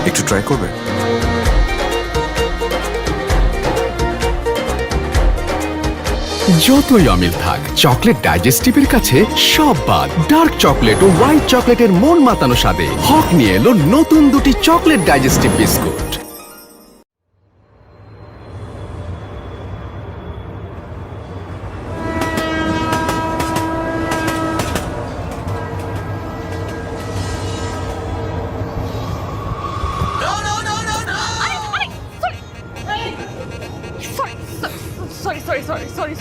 একটু ট্রাই করবে? যতই অমিল থাক, চকলেট ডাইজেস্টিভের কাছে সব বাদ। ডার্ক চকলেট ও হোয়াইট চকলেটের মন মাতানো স্বাদে হক নিয়ে এলো নতুন দুটি chocolate digestive biscuit.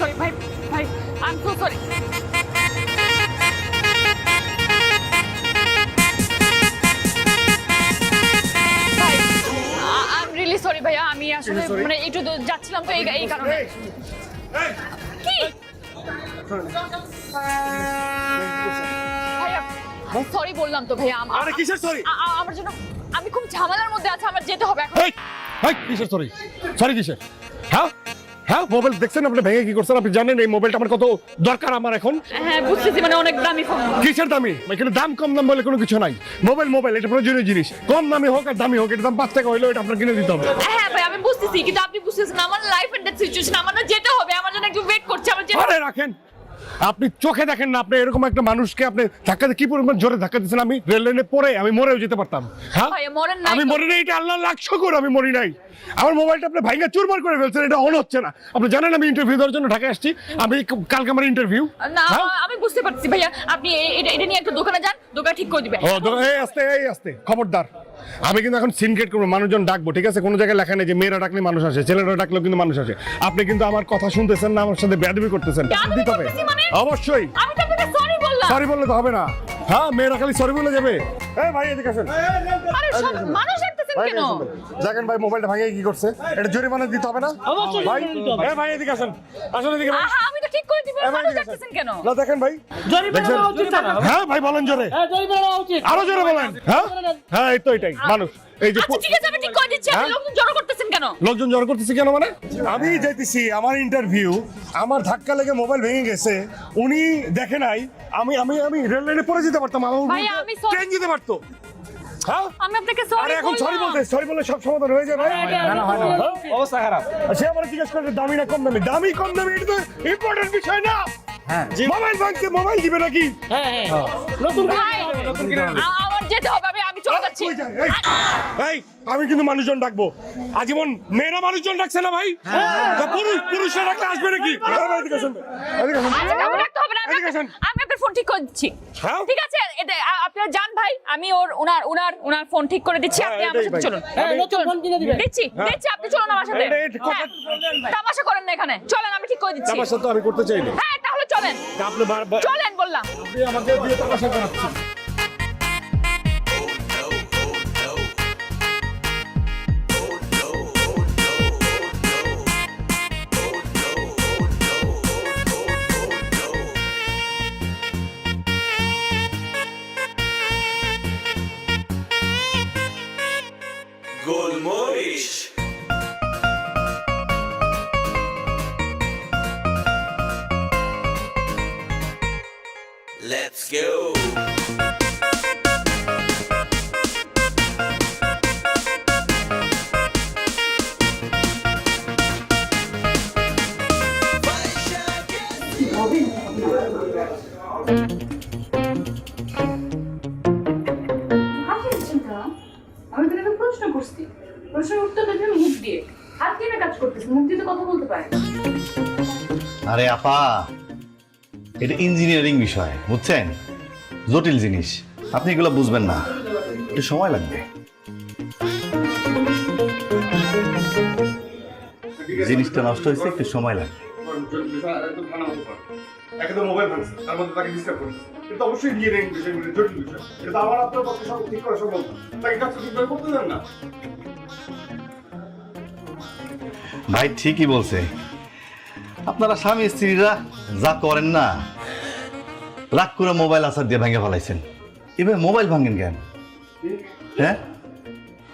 Sorry, bhai, I'm so sorry. I'm really sorry, ভাইয়া। আমি আসলে মানে একটু যাচ্ছিলাম তো এই কারণে। কি? ভাইয়া, সরি বললাম তো ভাইয়া। আরে কিসের সরি? আমার জন্য আমি খুব ঝামেলার মধ্যে আছি, আমার যেতে হবে এখন। কিসের সরি? সরি কিসের? হ্যাঁ মোবাইল দেখছেন আপনি ভেঙে কি করছেন? আপনি জানেন এই মোবাইলটা আমার কত দরকার আমার এখন? হ্যাঁ বুঝতেছি, মানে অনেক দামি ফোন। কিসের দামি? এখানে দাম কম দাম বলে কোনো কিছু নাই। মোবাইল এটা প্রয়োজনীয় জিনিস। কম দামি হোক আর দামি হোক, এটা দাম 5 টাকা হইলেও এটা আপনার কিনে দিতে হবে। হ্যাঁ ভাই আমি বুঝতেছি, কিন্তু আপনি বুঝতেছেন আমার লাইফ এন্ড ডেথ সিচুয়েশন। আমার না যেতে হবে, আমার জন্য একটু ওয়েট করছে। আমার যেতে আরে রাখেন, আপনি চোখে দেখেন না আপনি এরকম একটা মানুষকে আপনি ধাক্কা দিয়ে কি পরিমাণ জোরে ধাক্কা দিচ্ছেন? আমি রেল লাইনে পড়ে আমি মরেও যেতে পারতাম। হ্যাঁ ভাই মরেন নাই। আমি মরি নাই, এটা আল্লাহ লাখ শুকর আমি মরি নাই। আমার মোবাইলটা আপনি ভাঙা চুরমার করে ফেলছেন, এটা অন হচ্ছে না। আপনি জানেন আমি ইন্টারভিউ দেওয়ার জন্য ঢাকায় আসছি, আমি কালকে আমার ইন্টারভিউ। না আমি বুঝতে পারছি ভাইয়া, আপনি এটা নিয়ে একটা দোকানে যান, দোকান ঠিক করে দিবে। এই আস্তে খবরদার। আমি কিন্তু এখন সিনক্রেট করবো, মানুষজন ডাকবো, ঠিক আছে? কোনো জায়গায় লেখা নেই যে মেয়েরা ডাকলে মানুষ আসে, ছেলেরা ডাকলেও কিন্তু মানুষ আসে। আপনি কিন্তু আমার কথা শুনতেছেন না, আমার সাথে বেয়াদবি করতেছেন। দিতে হবে অবশ্যই। আমি তো আপনাকে সরি বললাম। সরি বললে তো হবে না। হ্যাঁ মেয়েরা খালি সরি বলে যাবে? এই ভাই এদিকে আসেন। আরে সব মানুষ ডাকতেছেন কেন? দেখেন ভাই মোবাইলটা ভাঙিয়ে কি করছে, এটা জরিমানা দিতে হবে না ভাই? এই ভাই এদিকে আসেন, আসেন এদিকে ভাই। আমি তো ঠিক করে দিব, মানুষ ডাকতেছেন কেন? না দেখেন ভাই, হ্যাঁ ভাই বলেন জোরে, আরো জোরে বলেন। হ্যাঁ এই তো এটাই মানুষ। এই যে আচ্ছা ঠিক আছে আমি ঠিক করে দিচ্ছি, আপনি লোকজন জড়ো করতেছেন কেন? লোকজন জড়ো করতেছে কেন মানে? আমি যাইতেছি আমার ইন্টারভিউ, আমার ধাক্কা লেগে মোবাইল ভেঙে গেছে, উনি দেখে নাই। আমি রেল লাইনে পড়ে যেতে পারতাম, আমার ট্রেন যেতে পারতো। হ্যাঁ আমি আপনাকে সরি এখন সরি বলে সব সমাধান হয়ে যাবে? না হয় না, অবস্থা খারাপ। সে আমার জিজ্ঞেস করে দামি না কম দামি? দামি কম দামি এটা তো ইম্পর্টেন্ট বিষয় না। হ্যাঁ মোবাইল ভাঙছে, মোবাইল দিবে নাকি? নতুন আমার যেতে হবে, আমি চলে যাচ্ছি। এই আমি কিন্তু মানুষজন ডাকবো আজীবন। মেয়েরা মানুষজন ডাকছে না ভাই? পুরুষরা ডাকলে আসবে নাকি? আমি আপনার ফোন ঠিক করে দিচ্ছি। ঠিক আছে আপনারা যান ভাই, আমি ওনার ফোন ঠিক করে দিচ্ছি। আপনি আমার সাথে চলুন। দিচ্ছি আপনি চলুন আমার সাথে। তামাশা করেন না এখানে, চলেন আমি ঠিক করে দিচ্ছি। তামাশা তো আমি করতে চাই না। হ্যাঁ তাহলে চলেন, আপনি চলেন বললাম। আপনি আমাকে দিয়ে তামাশা করাচ্ছেন। গোলমরিচ Let's go আমি তো প্রশ্ন করছি, প্রশ্নের উত্তর দেবে মুখ দিয়ে। হাত দিয়ে কাজ করতেছি, মুখ দিয়ে তো কথা বলতে পারে। আরে আপা, এটা ইঞ্জিনিয়ারিং বিষয় বুঝছেন, জটিল জিনিস, আপনি এগুলো বুঝবেন না, একটু সময় লাগবে। জিনিসটা নষ্ট হয়েছে, একটু সময় লাগবে। একদম মোবাইল ভাঙছে, তার মধ্যে তাকে ডিস্টার্ব করছে। এটা অবশ্যই ইঞ্জিনিয়ারিং বিষয়, জটিল বিষয়। এটা আমার আপনার পক্ষে সব ঠিক করা সম্ভব না। তাকে কাজটা ঠিকভাবে করতে দেন না। ভাই ঠিকই বলছে, আপনারা স্বামী স্ত্রীরা যা করেন না, রাগ করে মোবাইল আসার দিয়ে ভেঙে ফেলাইছেন। এভাবে মোবাইল ভাঙেন কেন? হ্যাঁ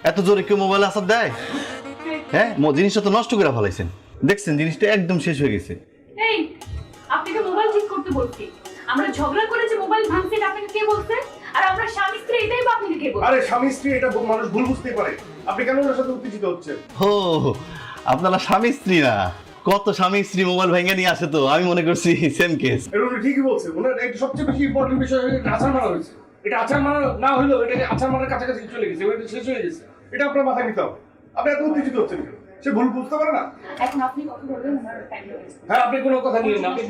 এত জোরে কেউ মোবাইল আসার দেয়? হ্যাঁ জিনিসটা তো নষ্ট করে ফেলাইছেন, দেখছেন জিনিসটা একদম শেষ হয়ে গেছে। এই আপনাকে মোবাইল ঠিক করতে বলছি, আমরা ঝগড়া করেছি মোবাইল ভাঙছে, আপনাকে কে বলছে? আর আমরা স্বামী স্ত্রী এটাই বা আপনাকে কে কে বলছে? আরে স্বামী স্ত্রী এটা মানুষ ভুল বুঝতেই পারে। আপনি কেন ওনার সাথে উত্তেজিত হচ্ছেন? ও আপনারা স্বামী স্ত্রী না, কত স্বামী স্ত্রী মোবাইল ভেঙে নিয়ে আসে, তো আমি মনে করছি সেম কেস। এটা উনি ঠিকই বলছেন। ওনার এটা সবচেয়ে বেশি ইম্পর্টেন্ট বিষয় হলো এটা আচার মারা হয়েছে। এটা আচার মারা না হলেও এটা আচার মারার কাছাকাছি চলে গেছে, এটা শেষ হয়ে গেছে। এটা আপনার মাথায় নিতে হবে। আপনি এত উত্তেজিত হচ্ছেন কেন? সে ভুল বুঝতে পারে না। এখন আপনি কথা বলবেন, ওনার টাইম লাগছে। হ্যাঁ, আপনি কোনো কথা নিয়েন না, আপনি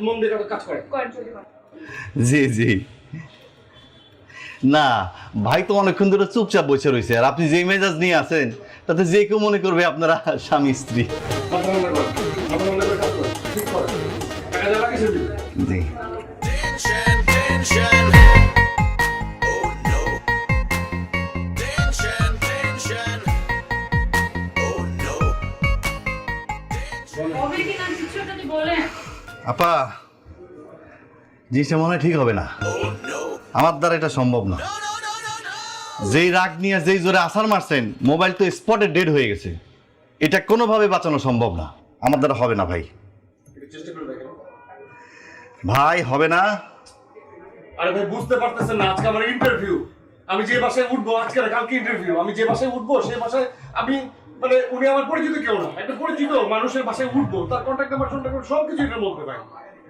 মন দিয়ে কাজ করেন। করেন, জলদি করেন। জি জি। না ভাই তো অনেকক্ষণ ধরে চুপচাপ বসে রয়েছে, আর আপনি যেই মেজাজ নিয়ে আসেন তাতে যে কেউ মনে করবে আপনারা স্বামী স্ত্রী। মাথা ঠান্ডা করেন, মাথা ঠান্ডা করে কাজ করেন, ঠিক করেন। টাকা যা লাগে সে দিবেন। জি। Tension, tension. Oh no. Tension, tension. Oh no. কবে কি না কিছু একটা তো বলেন। আপা জিনিসটা মনে হয় ঠিক হবে না, আমার দ্বারা এটা সম্ভব না। যেই রাগ নিয়ে যেই জোরে আছাড় মারছেন, মোবাইল তো স্পটে ডেড হয়ে গেছে, এটা কোনোভাবে বাঁচানো সম্ভব না, আমার দ্বারা হবে না ভাই। একটু চেষ্টা করে দেখেন। ভাই হবে না। আরে ভাই বুঝতে পারতেছেন না, আজকে আমার ইন্টারভিউ। আমি যে বাসায় উঠবো আজকে না কালকে ইন্টারভিউ। আমি যে বাসায় উঠবো সেই বাসায় আমি মানে উনি আমার পরিচিত কেউ না, একটা পরিচিত মানুষের বাসায় উঠবো, তার কন্ট্যাক্ট নাম্বার সবকিছু এটার মধ্যে ভাই।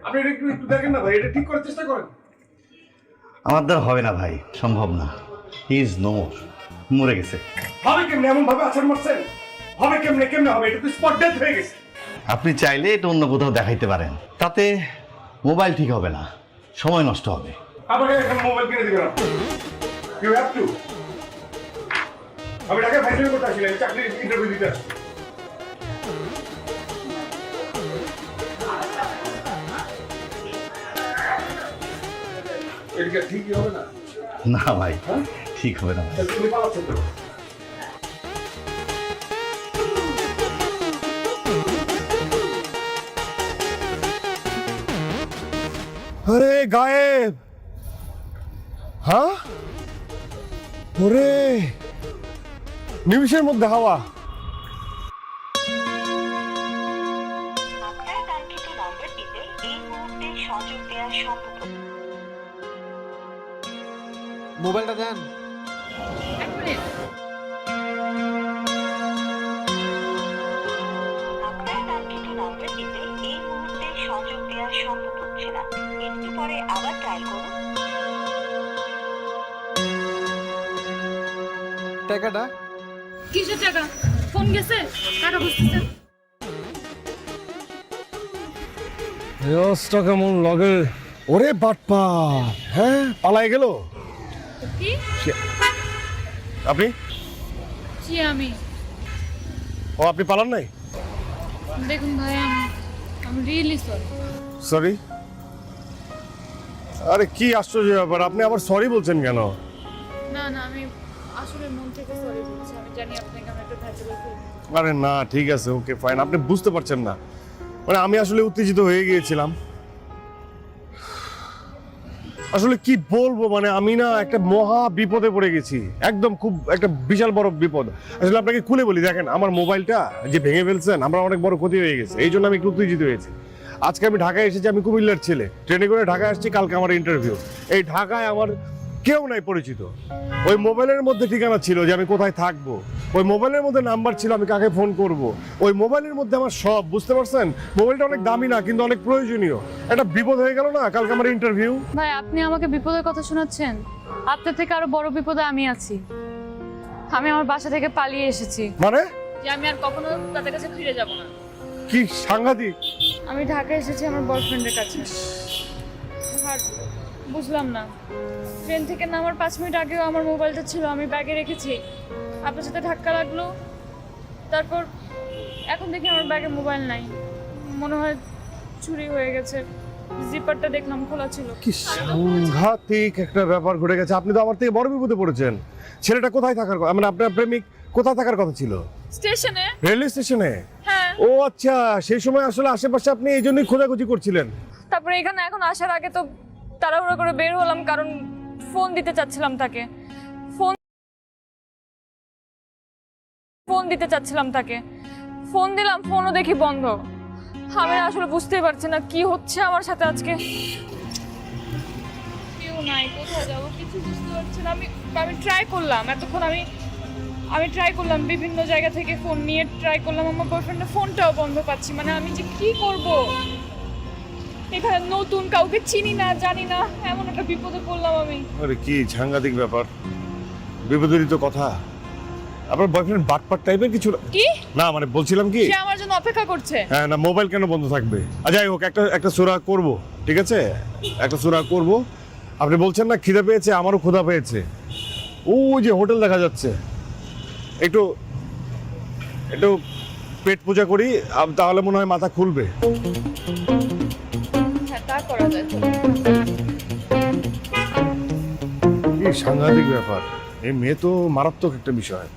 আপনি এটা একটু দেখেন না ভাই, এটা ঠিক করার চেষ্টা করেন। আমার দ্বারা হবে না ভাই, সম্ভব না। হি ইজ নো মোর, মরে গেছে। হবে কেমনে এমন ভাবে আচরণ মারছেন? হবে কেমনে কেমনে হবে? এটা তো স্পট ডেথ হয়ে গেছে। আপনি চাইলে এটা অন্য কোথাও দেখাইতে পারেন, তাতে মোবাইল ঠিক হবে না, সময় নষ্ট হবে। আমাকে এখন মোবাইল কিনে দিবেন আপনি। You have to. আমি ঢাকায় ফাইনাল করতে আসছিলাম, চাকরির ইন্টারভিউ দিতে আসছি। এটা ঠিকই হবে না। না ভাই, ঠিক হবে না ভাই। তুমি পালাচ্ছেন তো। আরে গায়েব। হ্যাঁ, ওরে নিমিষের মধ্যে হাওয়া। আপনার কাঙ্ক্ষিত নম্বরটিতে এই মুহূর্তে সংযোগ দেওয়া সম্ভব নয়। মোবাইলটা দেন। এক মিনিট। আপনার কাঙ্ক্ষিত নম্বরটিতে এই মুহূর্তে সংযোগ দেওয়া সম্ভব হচ্ছে না। একটু পরে আবার ট্রাই করুন। টাকাটা কিসের টাকা? ফোন গেছে, টাকা বুঝতেছেন? রোজটা কেমন লাগে? ওরে বাটপা, হ্যাঁ পালাই গেল। কি? আপনি? জি আমি। ও আপনি পালান নাই? দেখুন ভাই, আমি রিয়েলি সরি। সরি? আরে কি আশ্চর্য ব্যাপার, আপনি আবার সরি বলছেন কেন? না না, আমি আসলে মন থেকে সরি বলছি। আমি জানি আপনাকে আমি একটু ভেজাল ফেলবো। আরে না ঠিক আছে, ওকে ফাইন। আপনি বুঝতে পারছেন না, মানে আমি আসলে উত্তেজিত হয়ে গিয়েছিলাম। আসলে কি বলবো, মানে আমি না একটা মহা বিপদে পড়ে গেছি, একদম খুব একটা বিশাল বড় বিপদ। আসলে আপনাকে খুলে বলি, দেখেন আমার মোবাইলটা যে ভেঙে ফেলছেন, আমরা অনেক বড় ক্ষতি হয়ে গেছে, এই জন্য আমি একটু উত্তেজিত হয়েছি। আজকে আমি ঢাকায় এসেছি, আমি কুমিল্লার ছেলে, ট্রেনে করে ঢাকায় আসছি, কালকে আমার ইন্টারভিউ। এই ঢাকায় আমার কেউ নাই পরিচিত। ওই মোবাইলের মধ্যে ঠিকানা ছিল যে আমি কোথায় থাকবো, ওই মোবাইলের মধ্যে নাম্বার ছিল আমি কাকে ফোন করব, ওই মোবাইলের মধ্যে আমার সব, বুঝতে পারছেন? মোবাইলটা অনেক দামি না কিন্তু অনেক প্রয়োজনীয়। একটা বিপদ হয়ে গেল না, কালকে আমার ইন্টারভিউ। ভাই, আপনি আমাকে বিপদের কথা শোনাচ্ছেন? আপনার থেকে আরো বড় বিপদে আমি আছি। আমি আমার বাসা থেকে পালিয়ে এসেছি। মানে যে আমি আর কখনো তাদের কাছে ফিরে যাব না। কি সাংঘাতিক! আমি ঢাকায় এসেছি আমার বয়ফ্রেন্ডের কাছে। আর বুঝলাম না, ট্রেন থেকে নামার 5 মিনিট আগেও আমার মোবাইলটা ছিল, আমি ব্যাগে রেখেছি। আপনার সাথে ধাক্কা লাগলো, তারপর এখন দেখি আমার ব্যাগে মোবাইল নাই। মনে হয় চুরি হয়ে গেছে। জিপারটা দেখলাম খোলা ছিল। কি সাংঘাতিক একটা ব্যাপার ঘটে গেছে। আপনি তো আমার থেকে বড় বিপদে পড়েছেন। ছেলেটা কোথায় থাকার কথা, মানে আপনার প্রেমিক কোথায় থাকার কথা ছিল? স্টেশনে। রেলওয়ে স্টেশনে? হ্যাঁ। ও আচ্ছা, সেই সময় আসলে আশেপাশে আপনি এই জন্যই খোঁজাখুঁজি করছিলেন। তারপরে এখানে এখন আসার আগে তো তাড়াহুড়ো করে বের হলাম, কারণ ফোন দিতে চাচ্ছিলাম তাকে। ফোন দিতে চাচ্ছিলাম তাকে, ফোন দিলাম, ফোনও দেখি বন্ধ। আমি আসলে বুঝতেই পারছি না কি হচ্ছে আমার সাথে আজকে। কেউ নাই, কোথায় যাবো কিছু বুঝতে পারছি না। আমি ট্রাই করলাম এতক্ষণ, আমি ট্রাই করলাম বিভিন্ন জায়গা থেকে ফোন নিয়ে ট্রাই করলাম, আমার বয়ফ্রেন্ডের ফোনটাও বন্ধ পাচ্ছি। মানে আমি যে কি করব, এখানে নতুন কাউকে চিনি না জানি না, এমন একটা বিপদে পড়লাম আমি। আরে কি সাংঘাতিক ব্যাপার, বিপদেরই তো কথা। আপনার বয়ফ্রেন্ড বাটপাট টাইপের কিছু কি না, মানে বলছিলাম কি, সে আমার জন্য অপেক্ষা করছে। হ্যাঁ না, মোবাইল কেন বন্ধ থাকবে? যাই হোক, একটা সূরা করব, ঠিক আছে, একটা সূরা করব। আপনি বলছেন না খিদে পেয়েছে, আমারও ক্ষুধা পেয়েছে। ওই যে হোটেল দেখা যাচ্ছে, একটু একটু পেট পূজা করি, তাহলে মনে হয় মাথা খুলবে। হ্যাঁ, তা করা যায়। কি সাংঘাতিক ব্যাপার, এই মেয়ে তো মারাত্মক একটা বিষয়।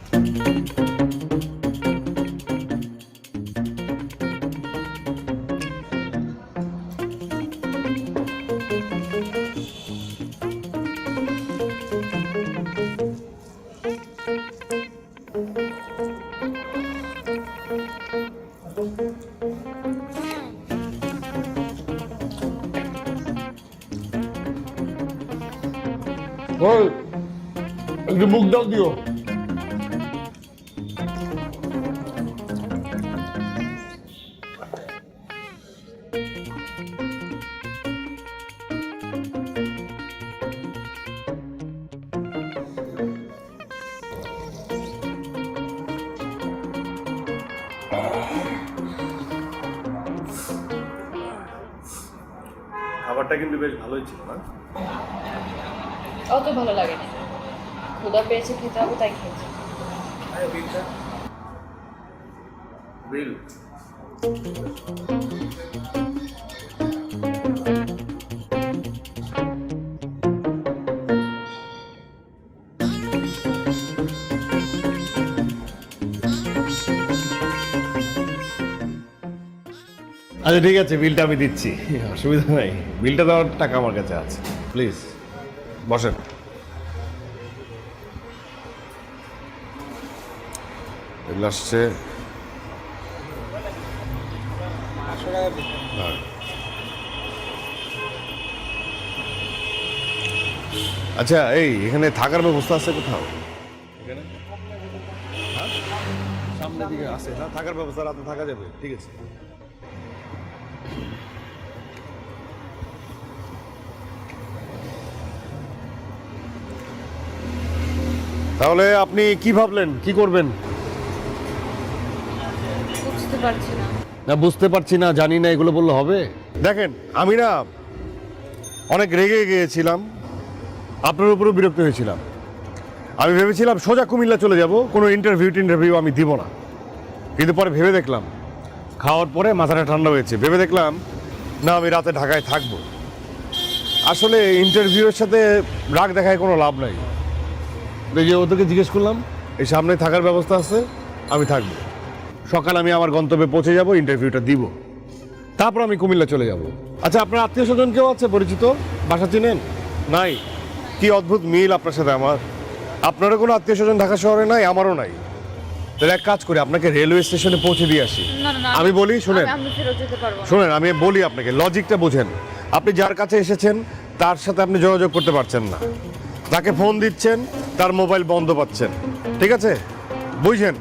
ওই একটু মুখ দাও দিও। খাবারটা কিন্তু বেশ ভালোই ছিল না? অত ভালো লাগেনি, ক্ষুধা পেয়েছে, খেতে হবে তাই খেয়েছি। বিল আচ্ছা ঠিক আছে, বিলটা আমি দিচ্ছি, অসুবিধা নাই। বিলটা দেওয়ার টাকা আমার কাছে আছে, প্লিজ বসেন। এগুলো আসছে হ্যাঁ। আচ্ছা, এই এখানে থাকার ব্যবস্থা আছে কোথাও? এখানে হ্যাঁ? সামনের দিকে আছে না থাকার ব্যবস্থা? রাতে থাকা যাবে? ঠিক আছে। তাহলে আপনি কি ভাবলেন, কি করবেন? বুঝতে পারছি না। না বুঝতে পারছি না, জানি না, এগুলো বললে হবে? দেখেন, আমি না অনেক রেগে গিয়েছিলাম, আপনার উপরেও বিরক্ত হয়েছিলাম। আমি ভেবেছিলাম সোজা কুমিল্লা চলে যাব, কোনো ইন্টারভিউ আমি দিব না। কিন্তু পরে ভেবে দেখলাম, খাওয়ার পরে মাথাটা ঠান্ডা হয়েছে, ভেবে দেখলাম না, আমি রাতে ঢাকায় থাকবো। আসলে ইন্টারভিউয়ের সাথে রাগ দেখায় কোনো লাভ নাই। যে ওদেরকে জিজ্ঞেস করলাম, এই সামনে থাকার ব্যবস্থা আছে, আমি থাকবো। সকালে আমি আমার গন্তব্যে পৌঁছে যাব, ইন্টারভিউটা দিব, তারপর আমি কুমিল্লা চলে যাব। আচ্ছা, আপনার আত্মীয় স্বজন কেউ আছে পরিচিত? বাসা চিনেন? নাই? কি অদ্ভুত মিল আপনার সাথে আমার। আপনারও কোনো আত্মীয় স্বজন ঢাকা শহরে নাই, আমারও নাই। তাহলে এক কাজ করি, আপনাকে রেলওয়ে স্টেশনে পৌঁছে দিয়ে আসি। না না, আমি বলি, শুনেন আমি ফেরত যেতে পারবো না। শুনেন, আমি বলি আপনাকে, লজিকটা বোঝেন। আপনি যার কাছে এসেছেন তার সাথে আপনি যোগাযোগ করতে পারছেন না, তাকে ফোন দিচ্ছেন, তার মোবাইল বন্ধ পাচ্ছেন, ঠিক আছে? বুঝছেন?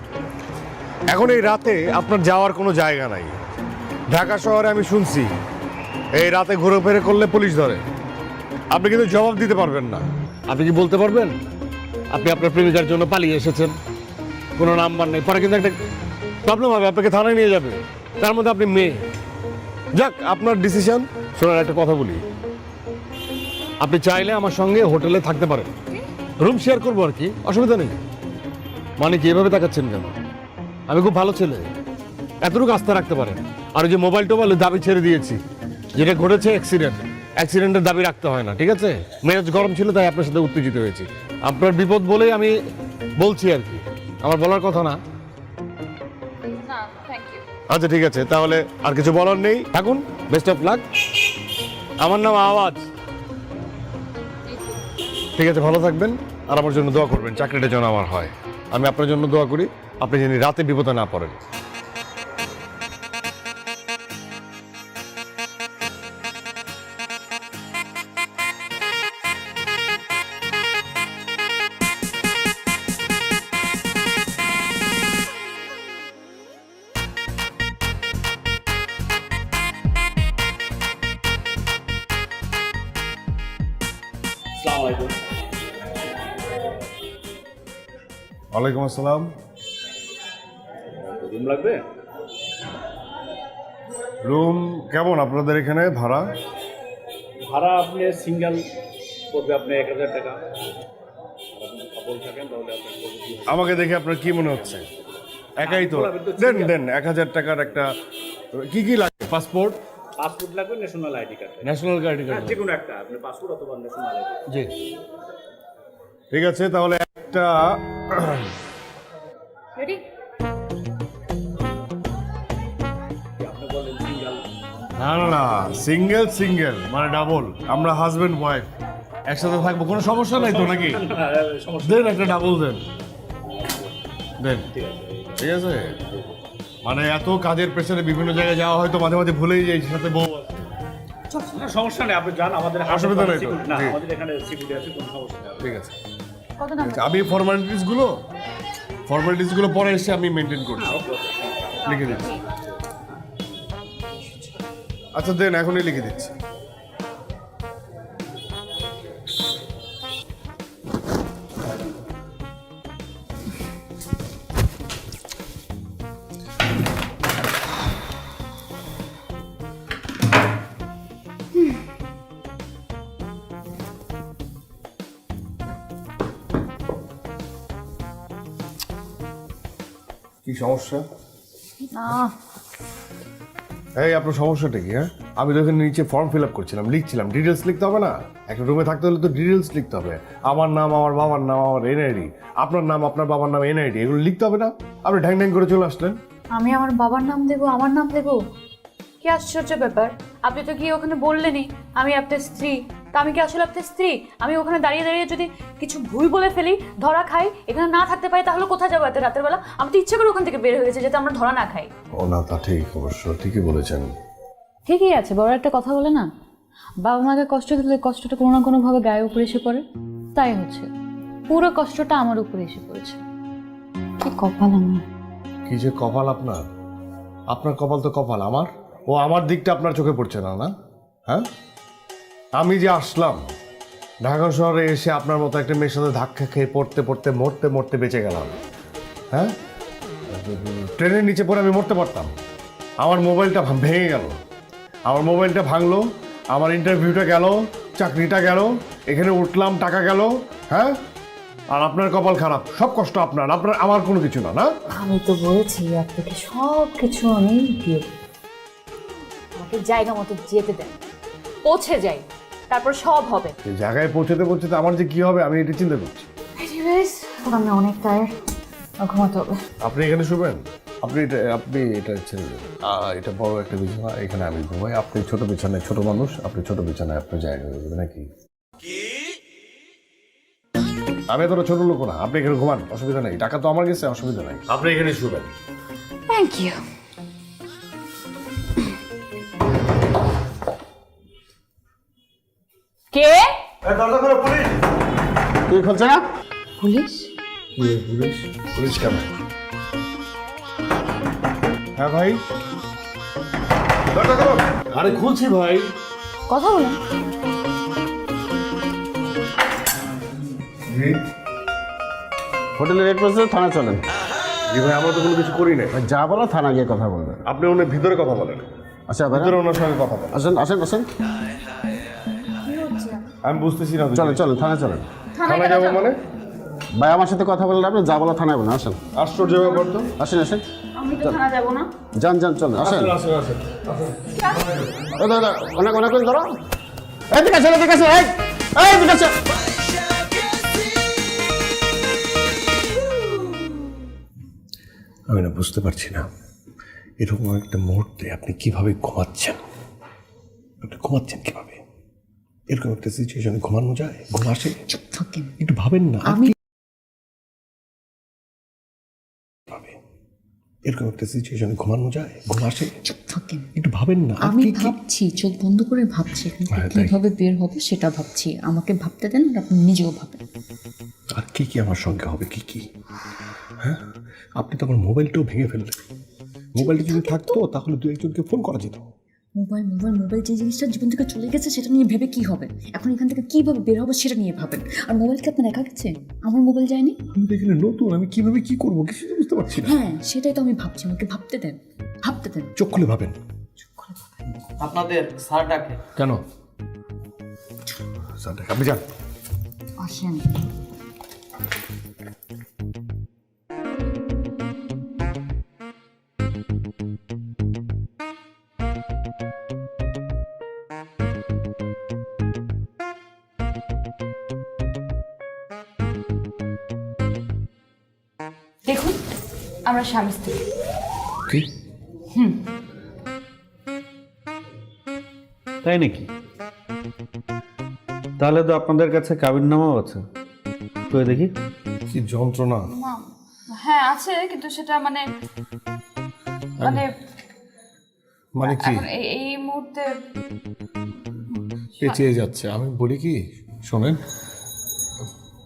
এখন এই রাতে আপনার যাওয়ার কোনো জায়গা নাই। ঢাকা শহরে আমি শুনছি এই রাতে ঘুরে করলে পুলিশ ধরে। আপনি কিন্তু জবাব দিতে পারবেন না। আপনি কি বলতে পারবেন আপনি আপনার প্রেমিকার জন্য পালিয়ে এসেছেন, কোনো নাম্বার নেই? পরে কিন্তু একটা প্রবলেম হবে, আপনাকে থানায় নিয়ে যাবে, তার মধ্যে আপনি মেয়ে। যাক, আপনার ডিসিশন। শোনার একটা কথা বলি, আপনি চাইলে আমার সঙ্গে হোটেলে থাকতে পারেন, রুম শেয়ার করবো আর কি, অসুবিধা নেই। মানে কি এভাবে তাকাচ্ছেন কেন? আমি খুব ভালো ছেলে, এতটুকু আস্থা রাখতে পারেন। আর ওই যে মোবাইল টোবাইলের দাবি ছেড়ে দিয়েছি, যেটা ঘটেছে অ্যাক্সিডেন্টের দাবি রাখতে হয় না, ঠিক আছে? মেজাজ গরম ছিল তাই আপনার সাথে উত্তেজিত হয়েছি। আপনার বিপদ বলেই আমি বলছি আর কি, আমার বলার কথা না। না, থ্যাংক ইউ। আচ্ছা ঠিক আছে, তাহলে আর কিছু বলার নেই, থাকুন, বেস্ট অফ লাক। আমার নাম আওয়াজ, ঠিক আছে? ভালো থাকবেন, আর আমার জন্য দোয়া করবেন, চাকরিটা যেন আমার হয়। আমি আপনার জন্য দোয়া করি, আপনি যেন রাতে বিপদে না পড়েন। ওয়ালাইকুম আসসালাম। রুম লাগবে? রুম কেমন আপনাদের এখানে ভাড়া? ভাড়া আপনি সিঙ্গেল পড়বে আপনি 1000 টাকা। আর আপনি কাপড় থাকেন তাহলে আপনার আমাকে দেখে আপনার কি মনে হচ্ছে? একাই তো দেন 1000 টাকার একটা কি কি লাগে? পাসপোর্ট লাগবে, national ID card. National ID card যে কোনো একটা, আপনি পাসপোর্ট অথবা ন্যাশনাল আইডি। জি ঠিক আছে, তাহলে একটা রেডি? আপনি বলেন সিঙ্গেল। না সিঙ্গেল মানে ডাবল। আমরা হাজবেন্ড ওয়াইফ একসাথে থাকবো, কোনো সমস্যা নাই তো নাকি? দেন একটা ডাবল দেন ঠিক আছে। মানে এত কাজের প্রেসারে বিভিন্ন জায়গায় যাওয়া হয়তো মাঝে মাঝে ভুলেই যাই সাথে বউ আছে। সমস্যা নেই, আপনি যান, আমাদের অসুবিধা নেই তো? না, জি। আমাদের এখানে সিকিউরিটি আছে, কোনো সমস্যা নেই। ঠিক আছে, কত নাম্বার? আমি ফর্মালিটিসগুলো পরে এসে আমি মেনটেন করছি, লিখে দিচ্ছি। আচ্ছা দেন, এখনই লিখে দিচ্ছি। কি সমস্যা? এই আপনার সমস্যাটা কি? হ্যাঁ, আমি তো এখানে নিচে ফর্ম ফিল আপ করছিলাম, লিখছিলাম, ডিটেলস লিখতে হবে না? একটা রুমে থাকতে হলে তো ডিটেলস লিখতে হবে। আমার নাম, আমার বাবার নাম, আমার এনআইডি, আপনার নাম, আপনার বাবার নাম, এনআইডি, এগুলো লিখতে হবে না? আপনি ঢ্যাং ঢ্যাং করে চলে আসলেন। আমি আমার বাবার নাম দেবো, আমার নাম দেবো? কি আশ্চর্য ব্যাপার! আপনি তো গিয়ে ওখানে বললেনই আমি আপনার স্ত্রী। তা আমি কি আসলে আপনার স্ত্রী? আমি ওখানে দাঁড়িয়ে দাঁড়িয়ে যদি কিছু ভুল বলে ফেলি, ধরা খাই, এখানে না থাকতে পারি, তাহলে কোথায় যাবো এত রাতের বেলা? আমি তো ইচ্ছে করে ওখান থেকে বের হয়ে গেছি যাতে আমরা ধরা না খাই। ও না, তা ঠিক, অবশ্য ঠিকই বলেছেন। ঠিকই আছে, বড় একটা কথা বলে না, বাবা মাকে কষ্ট দিলে কষ্টটা কোনো না কোনোভাবে গায়ে উপরে এসে পড়ে। তাই হচ্ছে, পুরো কষ্টটা আমার উপরে এসে পড়েছে। কি কপাল আমার! কি যে কপাল আপনার! আপনার কপাল তো কপাল আমার। ও আমার দিকটা আপনার চোখে পড়ছে না, না? হ্যাঁ, আমি যে আসলাম ঢাকা শহরে, এসে আপনার মতো একটা মেয়ের সাথে ধাক্কা খেয়ে পড়তে পড়তে মরতে বেঁচে গেলাম। হ্যাঁ, ট্রেনের নিচে পড়ে আমি মরতে পারতাম। আমার মোবাইলটা ভেঙে গেল, আমার মোবাইলটা ভাঙলো, আমার ইন্টারভিউটা গেল, চাকরিটা গেল, এখানে উঠলাম, টাকা গেল। হ্যাঁ, আর আপনার কপাল খারাপ, সব কষ্ট আপনার, আমার কোনো কিছু না। না, আমি তো বলেছি আপনাকে সব কিছু আমি দিয়ে দেব। আমাকে জায়গা মতো যেতে দেন, পৌঁছে যাই, তারপর সব হবে। এই জায়গায় পৌঁছতে আমার যে কি হবে আমি এটা চিন্তা করছি। আমি অনেক টায়ার্ড, ঘুমাতে হবে। আপনি এখানে শুবেন? আপনি এটা ছেড়ে দেবেন। এটা বড় একটা বিছানা, এখানে আমি ঘুমাই। আপনি ছোট বিছানায়, ছোট মানুষ, আপনি ছোট বিছানায় আপনার জায়গা হয়ে যাবে নাকি? আমি এতটা ছোট লোক না, আপনি এখানে ঘুমান, অসুবিধা নেই। টাকা তো আমার কাছে, অসুবিধা নাই। আপনি এখানে শুবেন। Thank you. কে? তুই খুলছে না? পুলিশ? পুলিশ কেন? হ্যাঁ ভাই, আরে খুলছি ভাই। কথা বলুন। হোটেলের রেড পড়ছে, থানা চলেন। জি ভাই, আমরা তো কোনো কিছু করি নাই। যা বলো থানা গিয়ে কথা বলবেন। আপনি ওনার ভিতরে কথা বলেন, আচ্ছা ভিতরে ওনার সঙ্গে কথা বলেন। আসেন আসেন আসেন, আমি বুঝতেছি না। চলেন চলেন, থানা চলেন। থানায় যাবো মানে? ভাই আমার সাথে কথা বলেন, আপনি যা বলো থানায় বলেন। আসেন আশ্চর্য ব্যাপার তো। আসেন আসেন, আমি তো থানা যাব না। যান যান চলেন, আসেন। আসেন। ও দাদা, অনেক অনেক করে ধরো। এদিকে আসেন, এদিকে আসেন, এদিকে আসেন। আমি না বুঝতে পারছি না, এরকম একটা মুহূর্তে আপনি কিভাবে ঘুমাচ্ছেন? আপনি ঘুমাচ্ছেন কিভাবে? এরকম একটা সিচুয়েশনে ঘুমানো যায়? ঘুম আসে? একটু ভাবেন না। এরকম একটা সিচুয়েশনে ঘুমানো যায়? ঘুম আসে? একটু ভাবেন না। আমি ভাবছি, চোখ বন্ধ করে ভাবছি কিভাবে বের হবে সেটা ভাবছি। আমাকে ভাবতে দেন, আর আপনি নিজেও ভাবেন। আর কি আমার সঙ্গে হবে? কি? হ্যাঁ, আপনি তো আমার মোবাইলটাও ভেঙে ফেললেন। মোবাইলটা যদি থাকতো তাহলে দু একজনকে ফোন করা যেত। মোবাইল মোবাইল মোবাইল যে জিনিসটা জীবন থেকে চলে গেছে সেটা নিয়ে ভেবে কি হবে? এখন এখান থেকে কিভাবে বের হবো সেটা নিয়ে ভাবেন। আর মোবাইল কি আপনার একা গেছে? আমার মোবাইল যায়নি। আমি তো এখানে নতুন, আমি কিভাবে কি করবো কিছু তো বুঝতে পারছি না। হ্যাঁ সেটাই তো আমি ভাবছি, আমাকে ভাবতে দেন, ভাবতে দেন। চোখ খুলে ভাবেন। আপনাদের স্যার ডাকে। কেন স্যার দেখ, আপনি যান। আসেন। দেখুন আমরা স্বামী স্ত্রী। কি? তাই নাকি? তাহলে তো আপনাদের কাছে কাবিননামাও আছে, তো দেখি। কি যন্ত্রণা! হ্যাঁ আছে, কিন্তু সেটা মানে মানে মানে কি এখন এই মুহূর্তে পেঁচিয়ে যাচ্ছে? আমি বলি কি, শোনেন,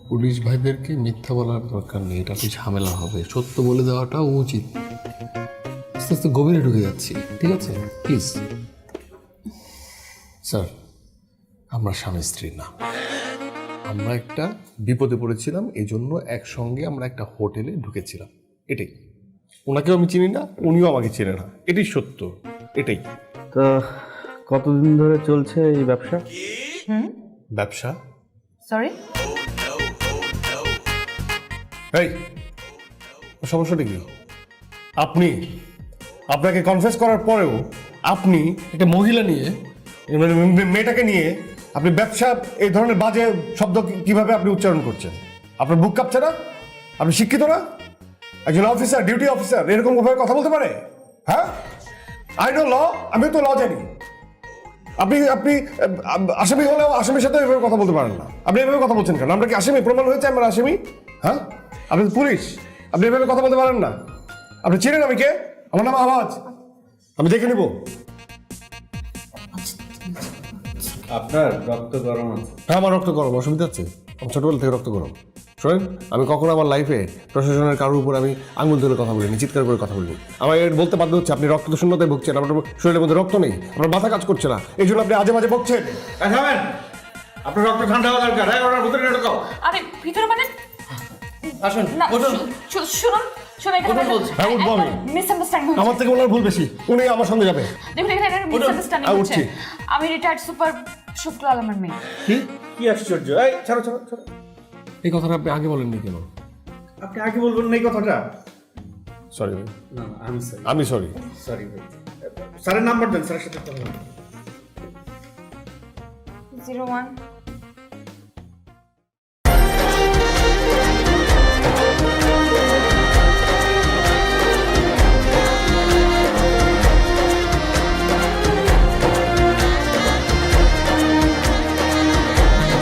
পুলিশ ভাইদেরকে মিথ্যা বলার দরকার নেই, এটাতে ঝামেলা হবে। সত্য বলে দেওয়াটাও উচিত। আস্তে আস্তে গভীরে ঢুকে যাচ্ছি, ঠিক আছে? প্লিজ স্যার, আমরা স্বামী স্ত্রী না, আমরা একটা বিপদে পড়েছিলাম, এই জন্য একসঙ্গে আমরা একটা হোটেলে ঢুকেছিলাম, এটাই। ওনাকেও আমি চিনি না, উনিও আমাকে চেনে না, এটাই সত্য, এটাই। তো কতদিন ধরে চলছে এই ব্যবসা? ব্যবসা? সরি এই সমস্যাটা কি? আপনি, আপনাকে কনফেস করার পরেও আপনি একটা মহিলা নিয়ে, মানে মেয়েটাকে নিয়ে আপনি ব্যবসা, এই ধরনের বাজে শব্দ কিভাবে আপনি উচ্চারণ করছেন? আপনার বুক কাঁপছে না? আপনি শিক্ষিত না? একজন অফিসার, ডিউটি অফিসার এরকম ভাবে কথা বলতে পারে? হ্যাঁ, আই নো ল, আমিও তো ল জানি। আপনি আপনি আসামি হলেও আসামির সাথে এভাবে কথা বলতে পারেন না। আপনি এভাবে কথা বলছেন কেন? আমরা কি আসামি? প্রমাণ হয়েছে আমরা আসামি? হ্যাঁ, আপনি তো পুলিশ, আপনি এভাবে কথা বলতে পারেন না। আপনি চিনেন আমি কে? আমার নাম আওয়াজ, আমি দেখে নিব। আপনার রক্ত গরম আছে? হ্যাঁ, আমার রক্ত গরম, অসুবিধা আছে? আমার ছোটবেলা থেকে রক্ত গরম। শোনেন, আমি কখনো আমার লাইফে প্রশাসনের কারোর উপর আমি আঙুল তুলে কথা বলিনি, চিৎকার করে কথা বলবো। আমার এর বলতে বাধ্য হচ্ছে, আপনি রক্ত শূন্যতায় ভুগছেন, আপনার শরীরের মধ্যে রক্ত নেই, আপনার মাথা কাজ করছে না, এই জন্য আপনি আজে বাজে বকছেন। আপনার রক্ত ঠান্ডা হওয়া দরকার। ভিতরে ঢোকাও। আরে ভিতরে মানে আসুন না, উঠুন। শুনুন শুনুন, এখানে বলছি। হ্যাঁ, উঠবো আমি। মিসআন্ডারস্ট্যান্ডিং আমার থেকে ওনার ভুল বেশি, উনি আমার সঙ্গে যাবে। দেখুন এখানে মিসআন্ডারস্ট্যান্ডিং হ্যাঁ, হচ্ছে। উঠছি। আমি রিটায়ার্ড সুপার শুক্লা আলমের মেয়ে। কি কি আশ্চর্য! এই ছাড়ো ছাড়ো ছাড়ো, এই কথাটা আপনি আগে বলেননি কেন? আপনি আগে বলবেন না এই কথাটা? সরি ভাই, না আমি সরি, আমি সরি। সরি ভাই। স্যারের নাম্বার দেন, স্যারের সাথে কথা বলুন। 01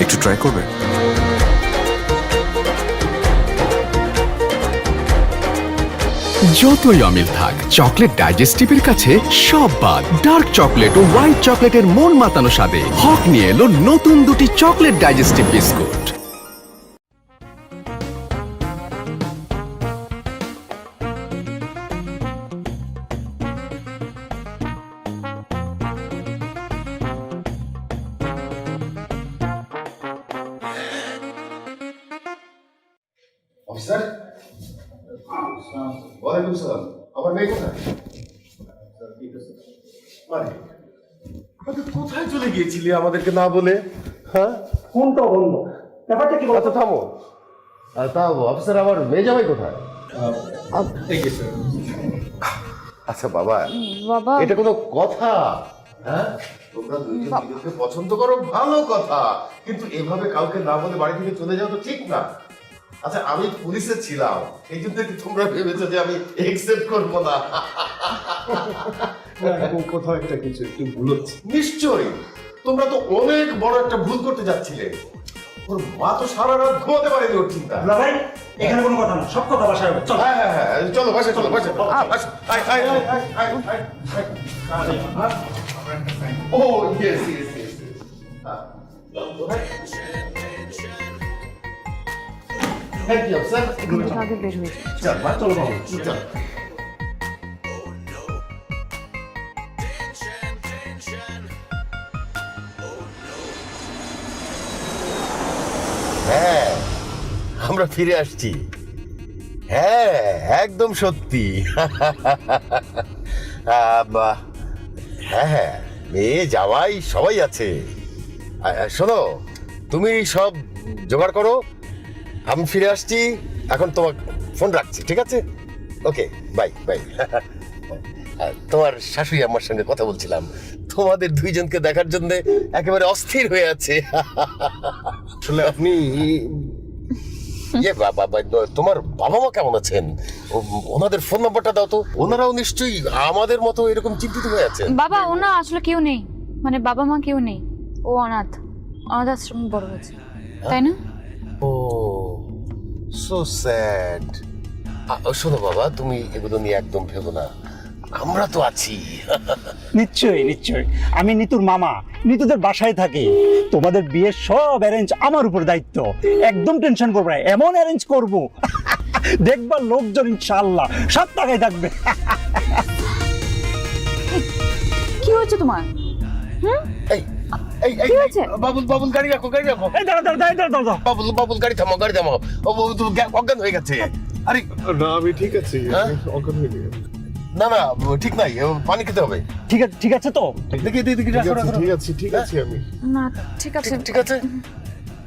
একটু ট্রাই করবে? যতই অমিল থাক, চকলেট ডাইজেস্টিভের কাছে সব বাদ। ডার্ক চকলেট ও হোয়াইট চকলেটের মন মাতানো স্বাদে হক নিয়ে এলো নতুন দুটি চকলেট ডাইজেস্টিভ বিস্কুট। অফিসার, ওয়ালাইকুম সালাম। আমার মেয়ে কোথায়? কোথায় চলে গিয়েছিলি আমাদেরকে না বলে? হ্যাঁ, কোনটা বন্ধ? ব্যাপারটা কি আচ্ছা থামো। তা অফিসার, আমার মেয়ে জামাই কোথায়? আচ্ছা বাবা, বাবা এটা কোনো কথা? হ্যাঁ, তোমরা দুইজন দুজনকে পছন্দ করো, ভালো কথা, কিন্তু এভাবে কাউকে না বলে বাড়ি থেকে চলে যাওয়া তো ঠিক না। আচ্ছা, আমি পুলিশে ছিলাম, এই জন্য কি তোমরা ভেবেছো যে আমি একসেপ্ট করবো না? কোথাও একটা কিছু একটু ভুল হচ্ছে নিশ্চয়ই। তোমরা তো অনেক বড় একটা ভুল করতে যাচ্ছিলে। ওর মা তো সারা রাত ঘুমাতে পারেনি ওর চিন্তা। ভাই এখানে কোনো কথা না, সব কথা বাসায় হবে। চলো। হ্যাঁ হ্যাঁ হ্যাঁ, চলো বাসায়, চলো বাসায়। Oh yes yes yes. Thank you sir. আগে বের হয়ে যায়। চল চলো বাবু, চল। আমরা ফিরে আসছি। হ্যাঁ, একদম সত্যি। হ্যাঁ হ্যাঁ, মেয়ে জামাই সবাই আছে। শোনো, তুমি সব জোগাড় করো, আমি ফিরে আসছি। এখন তোমার ফোন রাখছি, ঠিক আছে? ওকে, বাই বাই। তোমার শাশুড়ি আমার সঙ্গে কথা বলছিলাম, তোমাদের দুইজনকে দেখার জন্য একেবারে অস্থির হয়ে আছে। আসলে আপনি তোমার বাবা মা কেমন আছেন? ওনাদের ফোন নাম্বারটা দাও তো। ওনারাও নিশ্চয়ই আমাদের মতো এরকম চিন্তিত হয়ে আছেন। বাবা ওনা আসলে কেউ নেই, মানে বাবা মা কেউ নেই, ও অনাথ আশ্রমে বড় হয়েছে, তাই না? ও সো স্যাড। শোনো বাবা, তুমি এগুলো নিয়ে একদম ভেবো না, আমরা তো আছি। নিশ্চয়ই নিশ্চয়ই, আমি নিতুর মামা, নিতুদের বাসায় থাকি। তোমাদের বিয়ের সব অ্যারেঞ্জ আমার উপর দায়িত্ব, একদম টেনশন করবে না। এমন অ্যারেঞ্জ করব দেখবা লোকজন ইনশাআল্লাহ সব টাকায় থাকবে। কি হয়েছে তোমার? এই এই এই বাবুল বাবুল গাড়ি রাখো, গাড়ি রাখো। এই দাঁড়া দাঁড়া দাঁড়া দাঁড়া বাবুল বাবুল গাড়ি থামাও, গাড়ি থামাও। ও তো অজ্ঞান হয়ে গেছে। আরে না, আমি ঠিক আছি। হ্যাঁ? অজ্ঞান হয়ে গেছে। না না, ঠিক নাই, পানি খেতে হবে। ঠিক আছে তো? দেখি দেখি ঠিক আছে, ঠিক আছে আমি। না ঠিক আছে ঠিক আছে।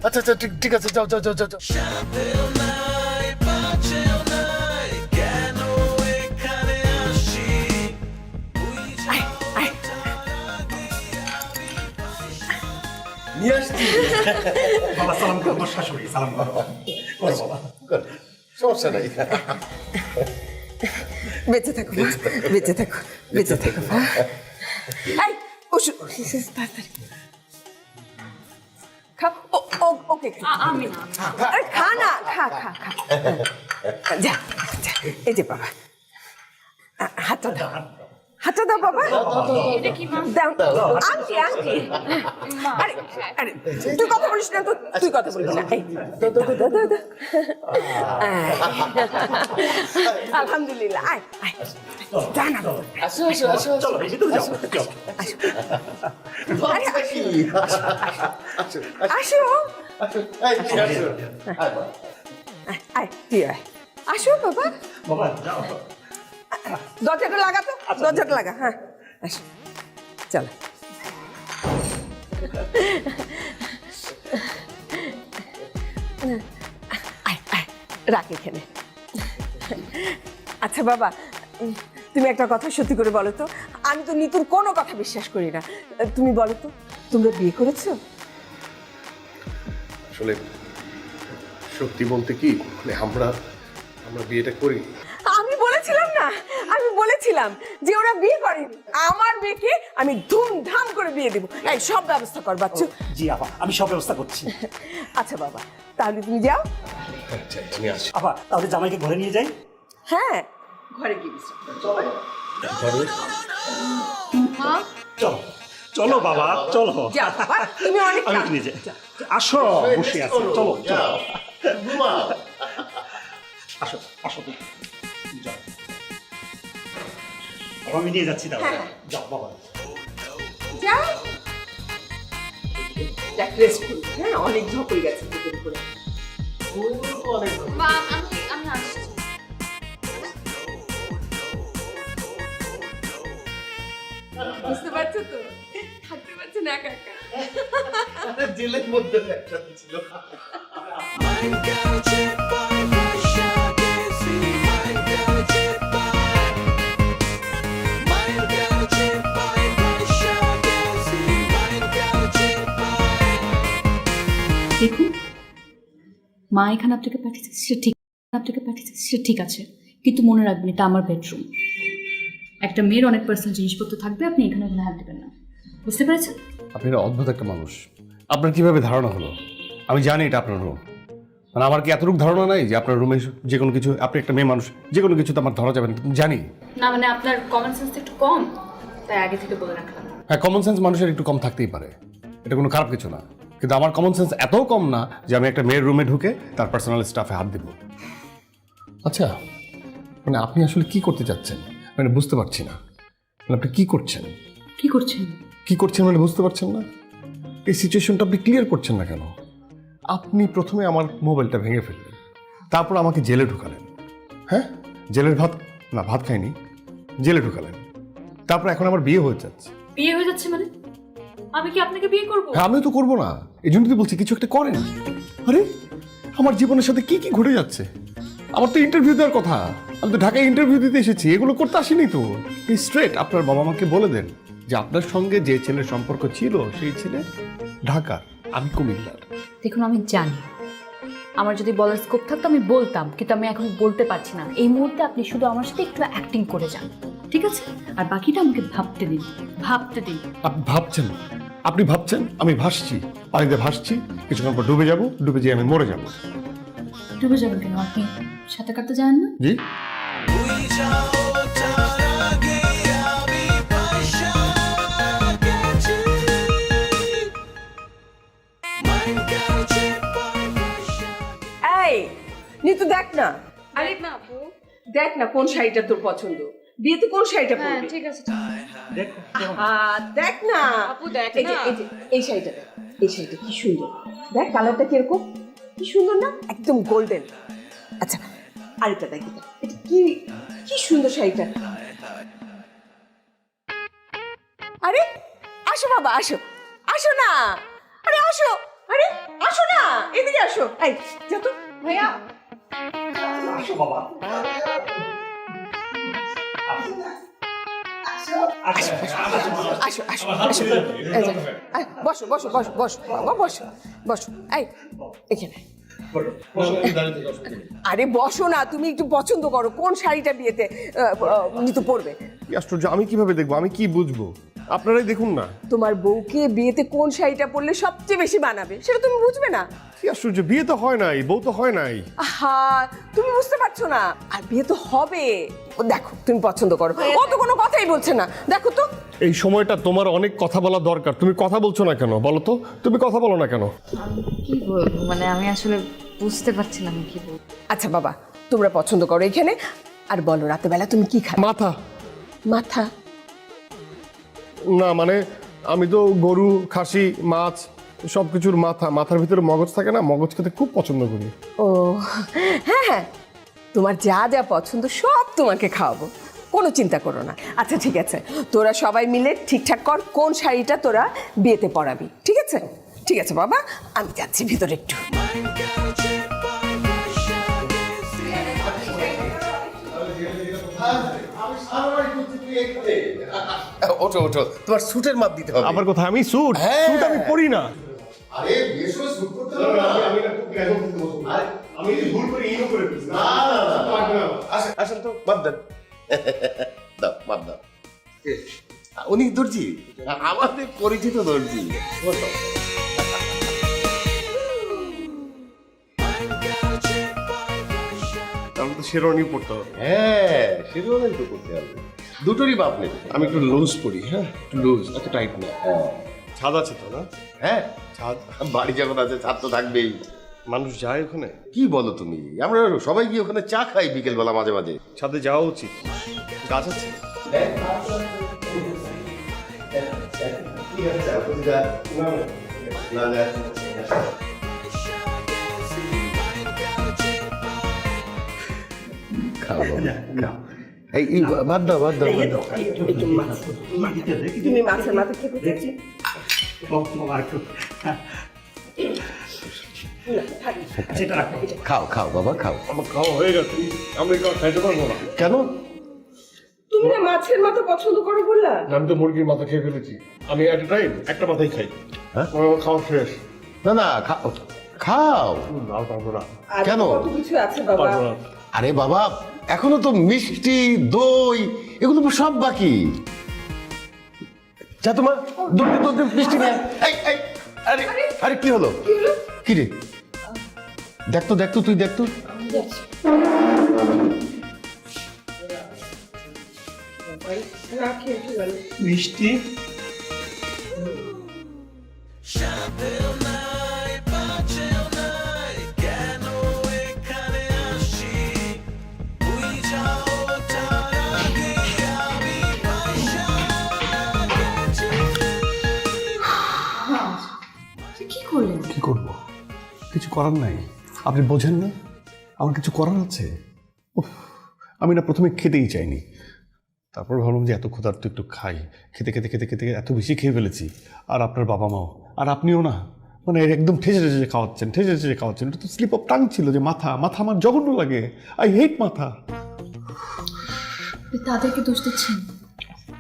আচ্ছা আচ্ছা, ঠিক আছে, যাও যাও যাও যাও। Chill night, but chill night, কেন এখানে আসি? নিয়ে আসছি। বাবা সালাম করো, আমার শাশুড়ি সালাম করো। করো বাবা। সমস্যা নাই। বেঁচে থাকো মা, বেঁচে থাকো, বেঁচে থাকো মা। এই ওষুধ তাড়াতাড়ি খাও। ওকে আমি না, আরে খা না, খা খা খা। যা যা, এই যে বাবা, হাতটা দাও, হাতটা দাও বাবা। এটা কি মা? দাও, আংটি আংটি। আরে আরে তুই কথা বলিস না তো, তুই কথা বলিস না। এই, দাও দাও দাও দাও দাও। আলহামদুলিল্লাহ, আয় আয়, যা না বাবা। আসো আসো আসো, চলো ভিতরে যাও, চলো। আসো আরে আসো আসো। আয় আয়, তুই আয়, আসো বাবা। বাবা যাও। দরজাটা লাগা তো, দরজাটা লাগা। হ্যাঁ আসো, চলো। আয় আয়, রাখ এখানে। আচ্ছা বাবা, তুমি একটা কথা সত্যি করে বলো তো, আমি তো নিতুর কোনো কথা বিশ্বাস করি না। তুমি বলো তো, তোমরা বিয়ে করেছো? আসলে সত্যি বলতে কি, মানে আমরা বিয়েটা করি। আমি বলেছিলাম না, আমি বলেছিলাম যে ওরা বিয়ে করেনি। আমার মেয়েকে আমি ধুমধাম করে বিয়ে দেবো। এই সব ব্যবস্থা কর বাচ্চু। জি আপা, আমি সব ব্যবস্থা করছি। আচ্ছা বাবা, তাহলে তুমি যাও। আমি আসি। আপা তাহলে জামাইকে ঘরে নিয়ে যাই। হ্যাঁ, ঘরে গিয়ে বিশ্রাম করো। মা চলো চলো বাবা, চলো। যাও বাবা, তুমি অনেক আমি ক্লান্ত। নিয়ে যাই। আসো, বসে আছি, চলো চলো। আসো আসো তুমি, যাও। বাবা, আমি নিয়ে যাচ্ছি তাহলে। যাও বাবা। যাও, দেখ রেস্ট করি। হ্যাঁ, অনেক ঝোঁক হয়ে গেছে তোদের উপরে। মা আমি আসছি। বুঝতে পারছো তো, থাকতে পারছে না একা একা। জেলের মধ্যে একসাথে ছিল। Mein Gauche bei Verschagesi, mein Gauche bei, mein Gauche bei Verschagesi, mein Gauche bei. দেখুন, মা এখানে আপনাকে পাঠিয়েছে সেটা ঠিক আছে, কিন্তু মনে রাখবেন এটা আমার বেডরুম। একটা মেয়ের অনেক পার্সোনাল জিনিসপত্র থাকবে, আপনি এখানে কোনো হাত দেবেন না, বুঝতে পেরেছেন? আপনি একটা অদ্ভুত একটা মানুষ। আপনার কিভাবে ধারণা হলো? আমি জানি এটা আপনার রুম। মানে আমার কি এতটুকু ধারণা নাই যে আপনার রুমে যে কোনো কিছু, আপনি একটা মেয়ে মানুষ, যে কোনো কিছু তো আমার ধরা যাবে না, জানি। না মানে আপনার কমন সেন্স একটু কম, তাই আগে থেকে বলে রাখলাম। হ্যাঁ, কমন সেন্স মানুষের একটু কম থাকতেই পারে, এটা কোনো খারাপ কিছু না। কিন্তু আমার কমন সেন্স এতও কম না যে আমি একটা মেয়ের রুমে ঢুকে তার পার্সোনাল স্টাফে হাত দেব। আচ্ছা, মানে আপনি আসলে কি করতে চাচ্ছেন? মানে বুঝতে পারছি না। মানে আপনি কি করছেন? কি করছেন মানে বুঝতে পারছেন না? এই সিচুয়েশনটা আপনি ক্লিয়ার করছেন না কেন? আপনি প্রথমে আমার মোবাইলটা ভেঙে ফেললেন, তারপর আমাকে জেলে ঢুকালেন। হ্যাঁ, জেলের ভাত না, ভাত খাইনি, জেলে ঢুকালেন। তারপর এখন আমার বিয়ে হয়ে যাচ্ছে। বিয়ে হয়ে যাচ্ছে মানে? আমি কি আপনাকে বিয়ে করব? হ্যাঁ, আমিও তো করবো না, এই জন্য তো বলছি কিছু একটা করেন। আরে আমার জীবনের সাথে কি কি ঘটে যাচ্ছে। আমার তো ইন্টারভিউ দেওয়ার কথা, আমি তো ঢাকায় ইন্টারভিউ দিতে এসেছি, এগুলো করতে আসিনি তো। স্ট্রেট আপনার বাবা মাকে বলে দেন যে আপনার সঙ্গে যে ছেলের সম্পর্ক ছিল সেই ছেলে ঢাকা, আমি কুমিল্লার। দেখুন, আমি জানি আমার যদি বলার স্কোপ থাকতো আমি বলতাম, কিন্তু আমি এখন বলতে পারছি না। এই মুহূর্তে আপনি শুধু আমার সাথে একটু অ্যাক্টিং করে যান, ঠিক আছে? আর বাকিটা আমাকে ভাবতে দিন, ভাবতে দিন। আপনি ভাবছেন আমি ভাসছি, পানিতে ভাসছি, কিছুক্ষণ পর ডুবে যাব, ডুবে যেয়ে আমি মরে যাব। ডুবে যাবেন কেন? আপনি সাঁতার কাটতে জানেন না? জি, भूल जाओ तारा गया भी भाषा গেছে Mein Gauche bei ভাষা। এই নিতু দেখ না, আরে না আপু, দেখ না কোন শাড়িটা তোর পছন্দ, বিয়েতে কোন শাড়িটা হ্যাঁ পরবি? ঠিক আছে। দেখ না আপু, দেখ এই যে না। এই শাড়িটা দেখ, এই শাড়িটা কি সুন্দর, দেখ কালারটা কিরকম, কি সুন্দর না, একদম গোল্ডেন। আচ্ছা আরেকটা দেখ, এটা কি কি সুন্দর শাড়িটা। আরে আসো বাবা, আসো, আসো না, আরে আসো, আরে আসো না, এদিকে আসো। এই যা তো ভাইয়া, আসো বাবা। আসো আসো আসো, এই যে, বসো বসো বসো বসো বাবা, বসো বসো, এই এখানে। আরে বসো না, তুমি একটু পছন্দ করো কোন শাড়িটা বিয়েতে নিতু পরবে। কি আশ্চর্য, আমি কিভাবে দেখবো, আমি কি বুঝবো, আপনারাই দেখুন না। তোমার বউকে বিয়েতে কোন শাড়িটা পরলে সবচেয়ে বেশি মানাবে সেটা তুমি বুঝবে না? কি আশ্চর্য, বিয়ে তো হয় নাই, বউ তো হয় নাই। আহা, তুমি বুঝতে পারছো না, আর বিয়ে তো হবে। ও দেখো তুমি পছন্দ করো, ও তো কোনো কথাই বলছে না, দেখো তো। এই সময়টা তোমার অনেক কথা বলা দরকার, তুমি কথা বলছো না কেন বলো তো, তুমি কথা বলো না কেন? কি বলবো, মানে আমি আসলে বুঝতে পারছি না আমি কি বলবো। আচ্ছা বাবা, তোমরা পছন্দ করো এখানে, আর বলো রাতে বেলা তুমি কি খাবে? মাথা। মাথা? না মানে আমি তো গরু, খাসি, মাছ সব কিছুর মাথা, মাথার ভিতরে মগজ থাকে না, মগজ খেতে খুব পছন্দ করি। ও হ্যাঁ হ্যাঁ, তোমার যা যা পছন্দ সব তোমাকে খাওয়াবো, কোনো চিন্তা করো না। আচ্ছা ঠিক আছে, তোরা সবাই মিলে ঠিকঠাক কর কোন শাড়িটা তোরা বিয়েতে পরাবি, ঠিক আছে? ঠিক আছে বাবা, আমি যাচ্ছি ভিতরে একটু। Mein Gauche bei ভাষা গেছে ওঠো ওঠো, তোমার স্যুটের মাপ দিতে হবে। আবার কথা, আমি স্যুট হ্যাঁ। স্যুট আমি পরি না। আরে বিয়ের সময় স্যুট করতে হবে না। আমি ভুল করে ইনো করে দিচ্ছি। না না না, আসেন আসেন তো, মাপ দেন। দাও মাপ দাও। উনি দর্জি, আমাদের পরিচিত দর্জি। বসো। Mein Gauche bei ভাষা আমি তো শেরওয়ানি পরতে হবে। হ্যাঁ, সেরকম তো করতে হবে, দুটোরই মাপ নেবে। আমি একটু লুজ পরি, হ্যাঁ একটু লুজ, এত টাইট না। ছাদ আছে তো না? হ্যাঁ, ছাদ, বাড়ি যখন আছে ছাদ তো থাকবেই। মানুষ যায় ওখানে, কি বলো তুমি, আমরা সবাই গিয়ে ওখানে চা খাই বিকেল বেলা মাঝে মাঝে। ছাদে যাওয়া উচিত। গাছ আছে? খাও বাবা, খাও। এই বাদ দাও বাদ দাও বাদ দাও। তুমি মাছের মাথা খেতে চাইছি? খাও খাও বাবা খাও। আমার খাওয়া হয়ে গেছে, আমি এগুলো খাইতে পারবো না। কেন? তুমি না মাছের মাথা পছন্দ করো বললা? আমি তো মুরগির মাথা খেয়ে ফেলেছি, আমি এট টাইম একটা মাথাই খাই। হ্যাঁ? আমার খাওয়া শেষ। না না, খাও খাও। আর পারবো না, আর কেন? কত কিছু আছে বাবা। পারবো না। আরে বাবা, এখনো তো মিষ্টি, দই এগুলো তো সব বাকি। যা তোমার দৌড়তে দৌড়তে মিষ্টি নিয়ে আয়। এই এই, আরে আরে কি হলো? কি রে? দেখতো দেখতো, তুই দেখতো। মিষ্টি সাথেও নাই পাচেও নাই কেন এখানে আসি ভুল যাও তারা গিয়া আমি ভাষা গেছে কি করলেন? কি করব, কিছু করার নাই, আপনি বোঝেন না। আমার কিছু করার আছে? উফ, আমি না প্রথমে খেতেই চাইনি, তারপর ভাবলাম যে এত ক্ষুধার্ত একটু খাই। খেতে খেতে খেতে খেতে এত বেশি খেয়ে ফেলেছি। আর আপনার বাবা মাও, আর আপনিও না, মানে একদম ঠেসে ঠেসে খাওয়াচ্ছেন, ঠেসে ঠেসে খাওয়াচ্ছেন। এটা তো স্লিপ অফ টাং ছিল যে মাথা আমার জঘন্য লাগে। আই হেট মাথা। তাদেরকে দোষ দিচ্ছেন?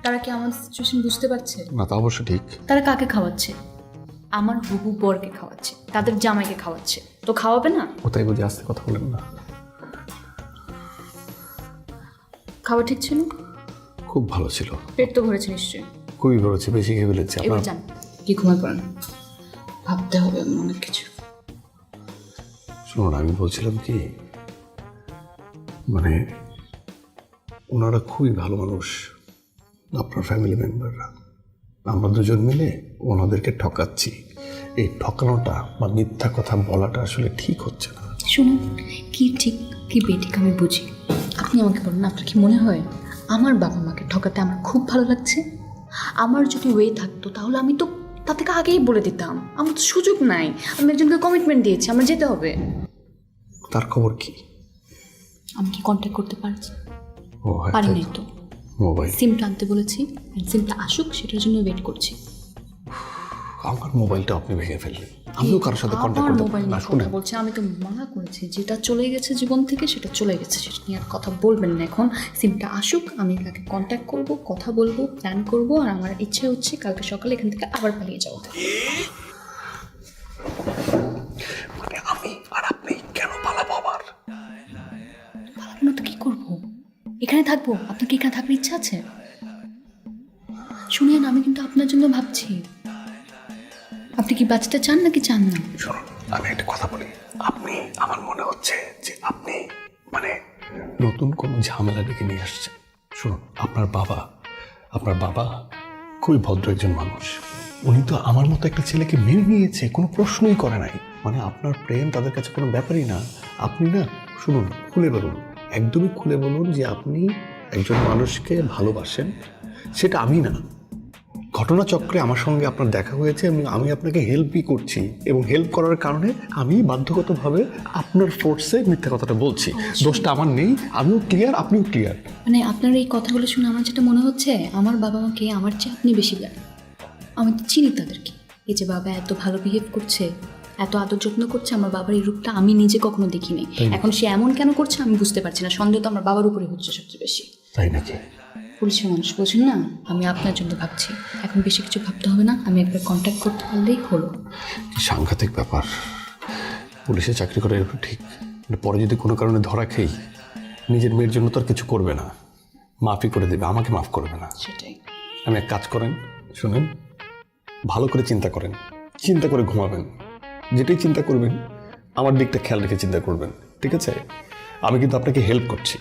তারা কি আমার সিচুয়েশন বুঝতে পারছে? না, তা অবশ্য ঠিক। তারা কাকে খাওয়াচ্ছে? আমার হবু বরকে খাওয়াচ্ছে, তাদের জামাইকে খাওয়াচ্ছে, তো খাওয়াবে না? কোথায় বুঝে আস্তে কথা বলেন না। খাওয়া ঠিক ছিল? খুব ভালো ছিল। পেট তো ভরেছে নিশ্চয়ই? খুবই ভালো ছিল, বেশি খেয়ে ফেলেছি। এবার যান, কি ঘুমায় পড়েন, ভাবতে হবে এমন অনেক কিছু। শুনুন, আমি বলছিলাম কি, মানে ওনারা খুবই ভালো মানুষ, আপনার ফ্যামিলি মেম্বাররা। আমরা দুজন মিলে ওনাদেরকে ঠকাচ্ছি। এই ঠকানোটা বা মিথ্যা কথা বলাটা আসলে ঠিক হচ্ছে না। শুনুন, কি ঠিক কি বেঠিক আমি বুঝি। আপনি আমাকে বলুন, আপনার কি মনে হয় আমার বাবা মাকে ঠকাতে আমার খুব ভালো লাগছে? আমার যদি ওয়ে থাকতো তাহলে আমি তো তা থেকে আগেই বলে দিতাম। আমার তো সুযোগ নাই, আমি একজনকে কমিটমেন্ট দিয়েছি, আমার যেতে হবে। তার খবর কি? আমি কি কন্ট্যাক্ট করতে পারছি? ও হ্যাঁ, পারি নাই তো। মোবাইল সিমটা আনতে বলেছি, সিমটা আসুক সেটার জন্য ওয়েট করছি। আমার মোবাইলটা আপনি ভেঙে ফেললেন। আমিও কারোর সাথে কন্ট্যাক্ট করতে মোবাইল না। নিয়ে শুনে কথা বলছি, আমি তো মানা করেছি, যেটা চলে গেছে জীবন থেকে সেটা চলে গেছে, সেটা নিয়ে আর কথা বলবেন না। এখন সিমটা আসুক, আমি তাকে কন্ট্যাক্ট করব, কথা বলবো, প্ল্যান করব। আর আমার ইচ্ছে হচ্ছে কালকে সকালে এখান থেকে আবার পালিয়ে যাওয়া। মানে আমি আর আপনি কেন পালাবো আবার? পালাবো না তো কি করবো? এখানে থাকবো। আপনার কি এখানে থাকতে ইচ্ছা আছে? শুনেন, আমি কিন্তু আপনার জন্য ভাবছি। আপনি কি বাঁচতে চান নাকি চান না? শুনুন, আমি একটা কথা বলি। আপনি, আমার মনে হচ্ছে যে আপনি মানে নতুন কোনো ঝামেলা ডেকে নিয়ে আসছেন। শুনুন, আপনার বাবা খুবই ভদ্র একজন মানুষ। উনি তো আমার মতো একটা ছেলেকে মেনে নিয়েছে, কোনো প্রশ্নই করে নাই। মানে আপনার প্রেম তাদের কাছে কোনো ব্যাপারই না। আপনি না, শুনুন, খুলে বলুন, একদমই খুলে বলুন যে আপনি একজন মানুষকে ভালোবাসেন, সেটা আমি না। ঘটনাচক্রে আমার সঙ্গে আপনার দেখা হয়েছে, আমি আপনাকে হেল্পই করছি, এবং হেল্প করার কারণে আমি বাধ্যগতভাবে আপনার ফোর্সে মিথ্যা কথাটা বলছি। দোষটা আমার নেই, আমিও ক্লিয়ার, আপনিও ক্লিয়ার। মানে আপনার এই কথাগুলো শুনে আমার যেটা মনে হচ্ছে, আমার বাবা মাকে আমার চেয়ে আপনি বেশি জানেন। আমি তো চিনি তাদেরকে। এই যে বাবা এত ভালো বিহেভ করছে, এত আদর যত্ন করছে, আমার বাবার এই রূপটা আমি নিজে কখনো দেখিনি। এখন সে এমন কেন করছে আমি বুঝতে পারছি না। সন্দেহ তো আমার বাবার উপরে হচ্ছে সবচেয়ে বেশি। তাই নাকি? পুলিশের মানুষ, বোঝেন না, আমি আপনার জন্য ভাবছি। এখন বেশি কিছু ভাবতে হবে না, আমি একবার কন্ট্যাক্ট করতে পারলেই হলো। সাংঘাতিক ব্যাপার। পুলিশে চাকরি করা একটু ঠিক, পরে যদি কোনো কারণে ধরা খেই, নিজের মেয়ের জন্য তো আর কিছু করবে না, মাফই করে দেবে, আমাকে মাফ করবে না। সেটাই। আমি এক কাজ করেন, শুনেন, ভালো করে চিন্তা করেন, চিন্তা করে ঘুমাবেন। যেটাই চিন্তা করবেন আমার দিকটা খেয়াল রেখে চিন্তা করবেন, ঠিক আছে? আমি কিন্তু আপনাকে হেল্প করছি।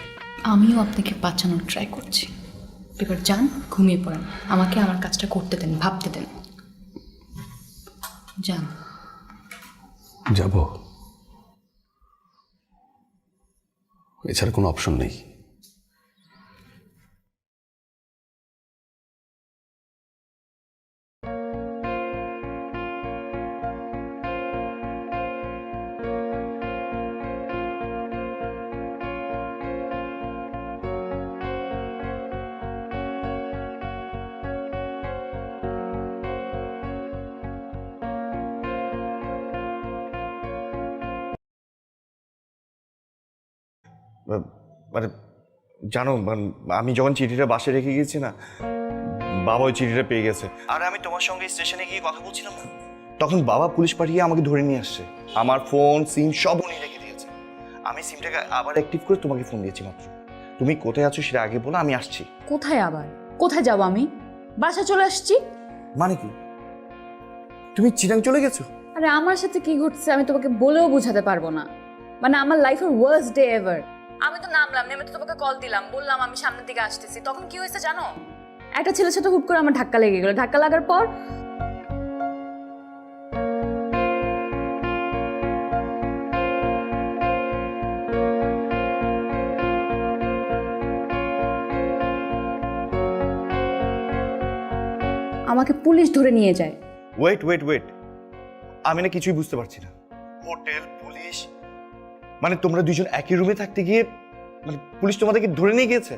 আমিও আপনাকে বাঁচানোর ট্রাই করছি। এবার যান, ঘুমিয়ে পড়েন, আমাকে আমার কাজটা করতে দেন, ভাবতে দেন। যান। যাব, এছাড়া কোনো অপশন নেই। মানে জানো, আমি যখন চিঠিটা বাসে রেখে গেছি না, বাবা ওই চিঠিটা পেয়ে গেছে। আর আমি তোমার সঙ্গে স্টেশনে গিয়ে কথা বলছিলাম না, তখন বাবা পুলিশ পাঠিয়ে আমাকে ধরে নিয়ে আসছে। আমার ফোন, সিম সব উনি রেখে দিয়েছে। আমি সিমটাকে আবার অ্যাক্টিভ করে তোমাকে ফোন দিয়েছি মাত্র। তুমি কোথায় আছো সেটা আগে বলো, আমি আসছি। কোথায় আবার? কোথায় যাবো আমি? বাসা চলে আসছি। মানে কি, তুমি চিরাং চলে গেছো? আরে আমার সাথে কি ঘটছে আমি তোমাকে বলেও বোঝাতে পারবো না। মানে আমার লাইফের ওয়ার্স্ট ডে এভার। আমি তো নামলাম, নেমে তো তোমাকে কল দিলাম, বললাম আমি সামনের দিকে আসতেছি। তখন কি হয়েছে জানো? একটা ছেলের সাথে হুট করে আমার ধাক্কা লেগে গেল। ধাক্কা লাগার পর আমাকে পুলিশ ধরে নিয়ে যায়। ওয়েট ওয়েট ওয়েট, আমি না কিছুই বুঝতে পারছি না। হোটেল, পুলিশ, মানে তোমরা দুইজন একই রুমে থাকতে গিয়ে মানে পুলিশ তোমাদেরকে ধরে নিয়ে গিয়েছে?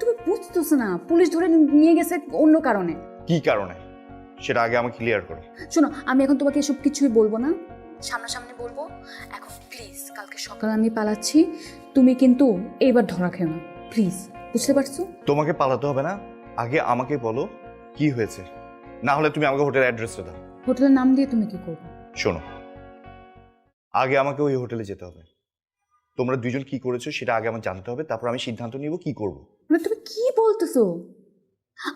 তুমি বুঝতেছো না, পুলিশ ধরে নিয়ে গেছে অন্য কারণে। কি কারণে সেটা আগে আমাকে ক্লিয়ার করো। শোনো, আমি এখন তোমাকে এসব কিছুই বলবো না, সামনাসামনি বলবো। এখন প্লিজ, কালকে সকালে আমি পালাচ্ছি, তুমি কিন্তু এইবার ধরা খেও না, প্লিজ, বুঝতে পারছো? তোমাকে পালাতে হবে না, আগে আমাকে বলো কি হয়েছে, না হলে তুমি আমাকে হোটেলের অ্যাড্রেসটা দাও। হোটেলের নাম দিয়ে তুমি কি করবে? শোনো, আগে আমাকে ওই হোটেলে যেতে হবে। তোমরা দুইজন কি করেছো সেটা আগে আমার জানতে হবে, তারপর আমি সিদ্ধান্ত নিব কি করব। মানে তুমি কি বলতেছো?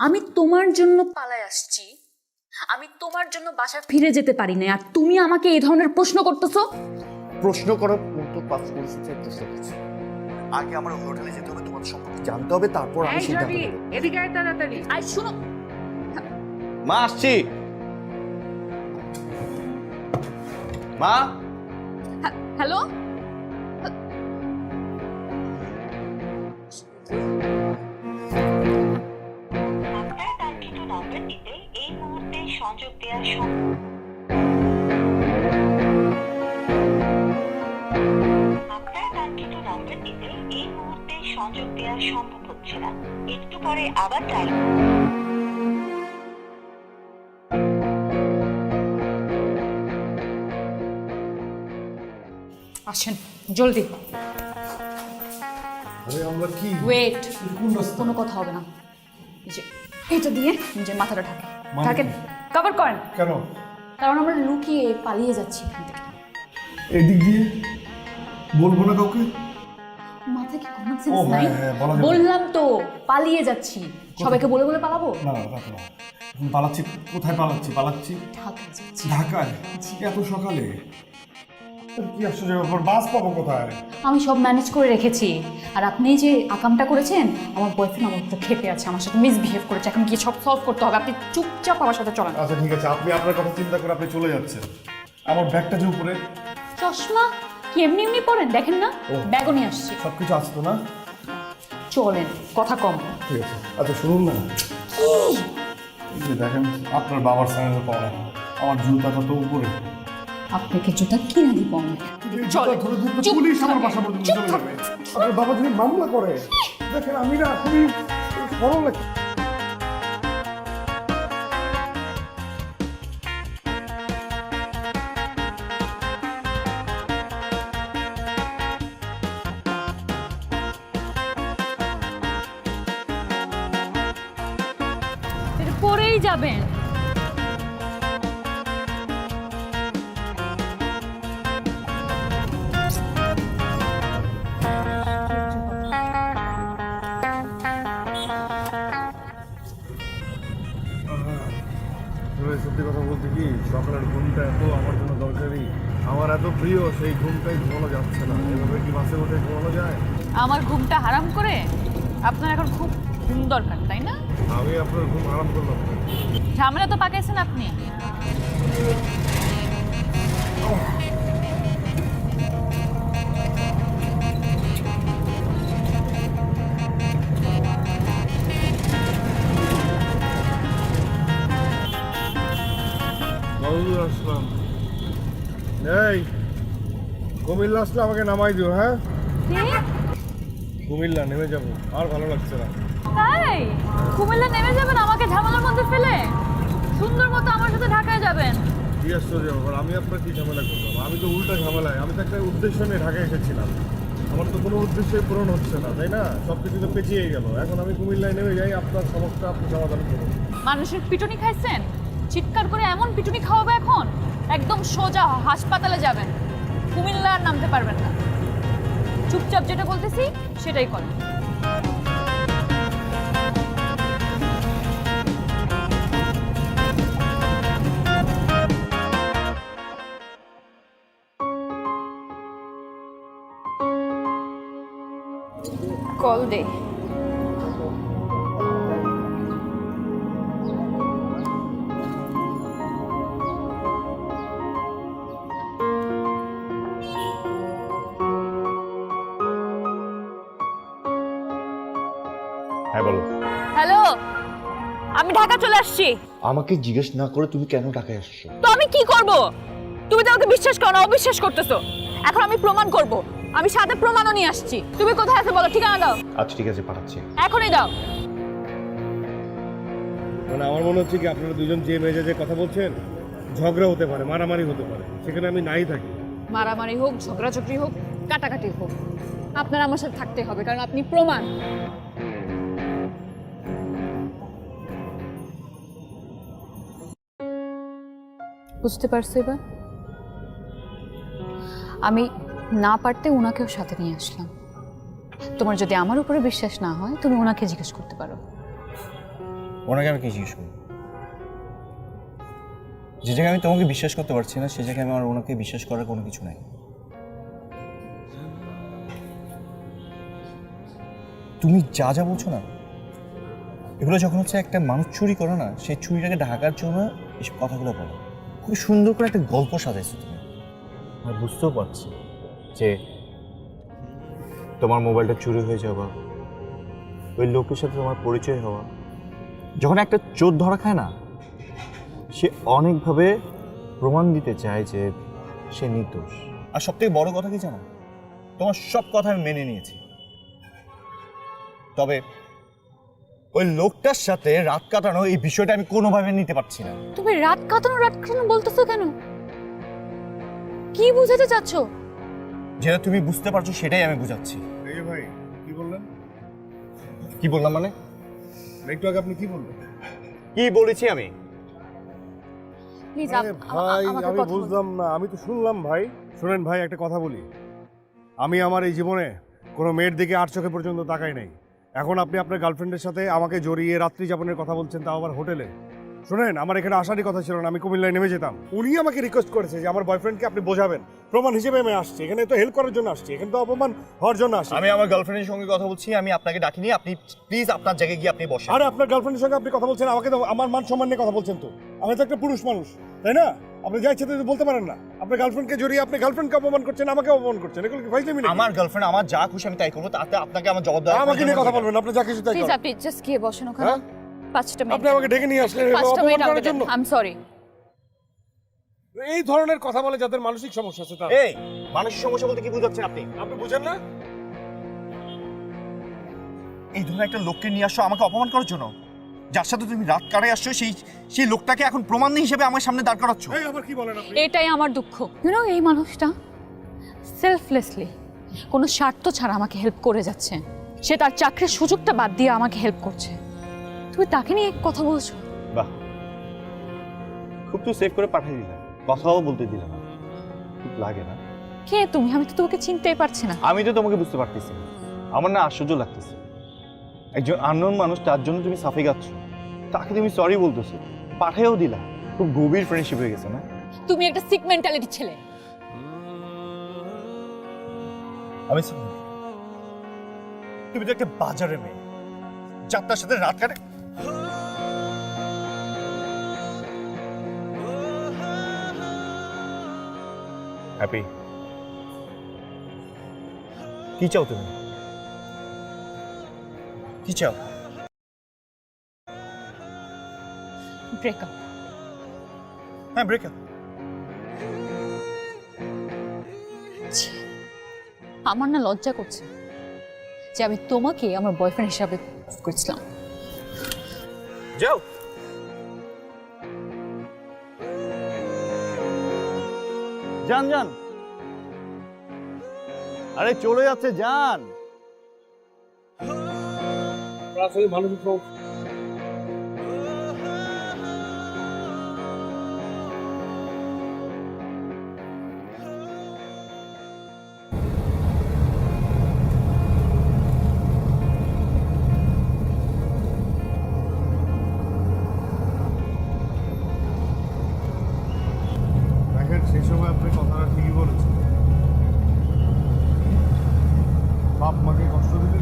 আমি তোমার জন্য পালায় আসছি, আমি তোমার জন্য বাসায় ফিরে যেতে পারি না, আর তুমি আমাকে এই ধরনের প্রশ্ন করতেছো? প্রশ্ন করার মতো পাস করেছে। আগে আমার ওই হোটেলে যেতে হবে, তোমাদের সম্পর্কে জানতে হবে, তারপর আমি সিদ্ধান্ত নেব। এদিকে আয় তাড়াতাড়ি। আর শোনো, মা আসছি। মা, হ্যালো, আপনার কাঙ্ক্ষিত নম্বরটিতে এই মুহূর্তে সংযোগ দেওয়া সম্ভব। আপনার কাঙ্ক্ষিত নম্বরটিতে এই মুহূর্তে সংযোগ দেওয়া সম্ভব হচ্ছে না, একটু পরে আবার ডায়াল। আসেন জলদি। আরে আমরা কি ওয়েট, কোনো কথা হবে না। এই যে এটা দিয়ে নিজের মাথাটা ঢাকে, ঢাকেন, কভার করেন। কেন? কারণ আমরা লুকিয়ে পালিয়ে যাচ্ছি এখান থেকে। এদিক দিয়ে বলবো না কাউকে? মাথায় কি কমন সেন্স ও, নাই? হ্যাঁ, বলা যাবে। বললাম তো পালিয়ে যাচ্ছি, সবাইকে বলে বলে পালাবো। না না রাখো না। এখন পালাচ্ছি কোথায়? পালাচ্ছি ঢাকা যাচ্ছি। ঢাকায় এত সকালে? কি আশ্চর্য ব্যাপার, বাস পাবো কোথায়? আমি সব ম্যানেজ করে রেখেছি, আর আপনি যে আকামটা করেছেন, আমার বয়ফ্রেন্ড আমার উপর খেপে আছে, আমার সাথে মিসবিহেভ করেছে, এখন গিয়ে সব সলভ করতে হবে। আপনি চুপচাপ আমার সাথে চলেন। আচ্ছা ঠিক আছে, আপনি আপনার কথা চিন্তা করে আপনি চলে যাচ্ছেন। আমার ব্যাগটা যে উপরে। চশমা কি এমনি এমনি পরেন? দেখেন না, ব্যাগও নিয়ে আসছি। সবকিছু আসতো না? চলেন, কথা কম। ঠিক আছে, আচ্ছা শুনুন না, এই যে দেখেন আপনার বাবার স্যান্ডেল পাওয়া, আমার জুতাটা তো উপরে। আপনাকে জুতা কিনে দিব আমি। চলেন, চুপ পুলিশ আমার থাকেন, বাসা পর্যন্ত চুপ চলে থাকেন। যাবে। আপনার বাবা যদি মামলা করে, দেখেন আমি না খুবই সরল একটা। এটা পরেই যাবেন। সত্যি কথা বলতে কি, সকালের ঘুমটা এত আমার জন্য দরকারি, আমার এত প্রিয়, সেই ঘুমটাই ঘুমানো যাচ্ছে না। এভাবে কি বাসে উঠে ঘুমানো যায়? আমার ঘুমটা হারাম করে আপনার এখন খুব ঘুম দরকার, তাই না? আমি আপনার ঘুম আরাম করলাম না। ঝামেলা তো পাকাইছেন আপনি। কতদূর আসলাম? এই কুমিল্লা আসলে আমাকে নামাই দিও। হ্যাঁ, কুমিল্লা নেমে যাবো, আর ভালো লাগছে না। তাই কুমিল্লা নেমে যাবেন আমাকে ঝামেলার মধ্যে ফেলে? সুন্দর মতো আমার সাথে ঢাকায় যাবেন। কি আশ্চর্য ব্যাপার, আমি আপনার কি ঝামেলা করলাম? আমি তো উল্টা ঝামেলায়, আমি তো একটা উদ্দেশ্য নিয়ে ঢাকায় এসেছিলাম, আমার তো কোনো উদ্দেশ্যই পূরণ হচ্ছে না, তাই না? সব কিছু তো পেঁচিয়ে গেল। এখন আমি কুমিল্লায় নেমে যাই, আপনার সমস্যা আপনি সমাধান করুন। মানুষের পিটুনি খাইছেন, চিৎকার করে এমন পিটুনি খাওয়াবে এখন, একদম সোজা হাসপাতালে যাবেন, কুমিল্লা আর নামতে পারবেন না। চুপচাপ যেটা বলতেছি সেটাই করেন। কল দে। হ্যাঁ বলো। হ্যালো, আমি ঢাকা চলে আসছি। আমাকে জিজ্ঞেস না করে তুমি কেন ঢাকায় আসছো? তো আমি কি করব? তুমি তো আমাকে বিশ্বাস করো না, অবিশ্বাস করতেছো। এখন আমি প্রমাণ করব আমি সাথে প্রমাণও নিয়ে আসছি। তুমি কোথায় আছো বলো, ঠিকানা দাও। আচ্ছা ঠিক আছে, পাঠাচ্ছি। এখনই দাও। মানে আমার মনে হচ্ছে কি আপনারা দুজন যে মেজাজে কথা বলছেন, ঝগড়া হতে পারে, মারামারি হতে পারে, সেখানে আমি নাই থাকি। মারামারি হোক, ঝগড়াঝগড়ি হোক, কাটাকাটি হোক, আপনার আমার সাথে থাকতে হবে, কারণ আপনি প্রমাণ। বুঝতে পারছো এবার? আমি না পারতে ওনাকেও সাথে নিয়ে আসলাম। তোমার যদি আমার উপরে বিশ্বাস না হয়, তুমি ওনাকে জিজ্ঞেস করতে পারো। ওনাকে আমি কি জিজ্ঞেস করবো? যে জায়গায় আমি তোমাকে বিশ্বাস করতে পারছি না, সে জায়গায় আমার ওনাকে বিশ্বাস করার কোনো কিছু নাই। তুমি যা যা বলছো না, এগুলো যখন হচ্ছে একটা মানুষ চুরি করে না, সেই চুরিটাকে ঢাকার জন্য এসব কথাগুলো বলো। খুব সুন্দর করে একটা গল্প সাজাইছো তুমি। আমি বুঝতেও পারছি যে তোমার মোবাইলটা চুরি হয়ে যাওয়া, ওই লোকের সাথে তোমার পরিচয় হওয়া, যখন একটা চোর ধরা খায় না, সে অনেকভাবে প্রমাণ দিতে চায় যে সে নির্দোষ। আর সবথেকে বড় কথা কি জানো, তোমার সব কথা আমি মেনে নিয়েছি, তবে ওই লোকটার সাথে রাত কাটানো এই বিষয়টা আমি কোনোভাবে নিতে পারছি না। তুমি রাত কাটানো বলতেছো কেন? কি বুঝাতে চাচ্ছো? যেটা তুমি বুঝতে পারছো সেটাই আমি বুঝাচ্ছি। এই যে ভাই, কি বললেন? কি বললাম মানে? একটু আগে আপনি কি বললেন? কি বলেছি আমি? প্লিজ ভাই আমি বুঝলাম না, আমি তো শুনলাম ভাই। শুনেন ভাই, একটা কথা বলি, আমি আমার এই জীবনে কোনো মেয়ের দিকে আর চোখে পর্যন্ত তাকাই নাই। এখন আপনি আপনার গার্লফ্রেন্ডের সাথে আমাকে জড়িয়ে রাত্রি যাপনের কথা বলছেন, তাও আবার হোটেলে। শুনেন, আমার এখানে আসারই কথা ছিল না, আমি কুমিল্লায় নেমে যেতাম। উনি আমাকে রিকোয়েস্ট করেছে যে আমার বয়ফ্রেন্ডকে আপনি বোঝাবেন, প্রমাণ হিসেবে আমি আসছি এখানে, তো হেল্প করার জন্য আসছি, এখানে তো অপমান হওয়ার জন্য আসছি। আমি আমার গার্লফ্রেন্ডের সঙ্গে কথা বলছি, আমি আপনাকে ডাকিনি। আপনি প্লিজ আপনার জায়গায় গিয়ে আপনি বসেন। আরে আপনার গার্লফ্রেন্ডের সঙ্গে আপনি কথা বলছেন, আমাকে তো আমার মান সম্মান নিয়ে কথা বলছেন। তো আমি তো একটা পুরুষ মানুষ, তাই না? আপনি যা ইচ্ছে তো বলতে পারেন না। আপনার গার্লফ্রেন্ডকে জড়িয়ে আপনি গার্লফ্রেন্ডকে অপমান করছেন, আমাকে অপমান করছেন, এগুলো কি ফাইজলামি নাকি? আমার গার্লফ্রেন্ড আমার যা খুশি আমি তাই করবো, তাতে আপনাকে আমার জবাব দেওয়া। আমাকে নিয়ে কথা বলবেন, আপনি যা কিছু তাই প্লিজ করেন। আপনি জাস্ট গিয়ে বসেন ওখানে। 5টা মিনিট আপনি আমাকে ডেকে নিয়ে আসলেন 5টা মিনিট অপমান করার জন্য। I am sorry. এই ধরনের কথা বলে যাদের মানসিক সমস্যা আছে, এই মানসিক সমস্যা বলতে কি বুঝাচ্ছেন আপনি? আপনি বুঝেন না? এই ধরনের একটা লোককে নিয়ে আসছো আমাকে অপমান করার জন্য, যার সাথে তুমি রাত কাটায় আসছো, সেই লোকটাকে এখন প্রমাণ হিসেবে আমার সামনে দাঁড় করাচ্ছ। এই আবার কি বলেন আপনি? এটাই আমার দুঃখ। এই মানুষটা সেলফলেসলি, কোনো স্বার্থ ছাড়া আমাকে হেল্প করে যাচ্ছে। সে তার চাকরির সুযোগটা বাদ দিয়ে আমাকে হেল্প করছে। তুমি তাকে নিয়ে কথা বলছো? বাহ, খুব তো সেভ করে পাঠিয়ে দিলাম, কথাও বলতে দিলাম না। খুব লাগে না? কে তুমি? আমি তো তোমাকে চিনতেই পারছি না। আমি তো তোমাকে বুঝতে পারতেছি, আমার না আশ্চর্য লাগতেছে। একজন আননোন মানুষ, তার জন্য তুমি সাফে গাচ্ছ, তাকে তুমি সরি বলতেছো, পাঠাইও দিলা। খুব গভীর ফ্রেন্ডশিপ হয়ে গেছে না? তুমি একটা সিক মেন্টালিটির ছেলে। আমি তুমি তো একটা বাজারে মেয়ে, যাত্রার সাথে রাত কাটে। হ্যাপি, কি চাও তুমি? কি চাও? ব্রেকআপ। হ্যাঁ, ব্রেকআপ। আমার না লজ্জা করছে যে আমি তোমাকে আমার বয়ফ্রেন্ড হিসাবে করেছিলাম। যাও। যান যান, আরে চলে যাচ্ছে, যান। আসলে মানসিক সেই সময় আপনি কথাটা ঠিকই বলেছেন। বাপ মাকে কষ্ট দিলে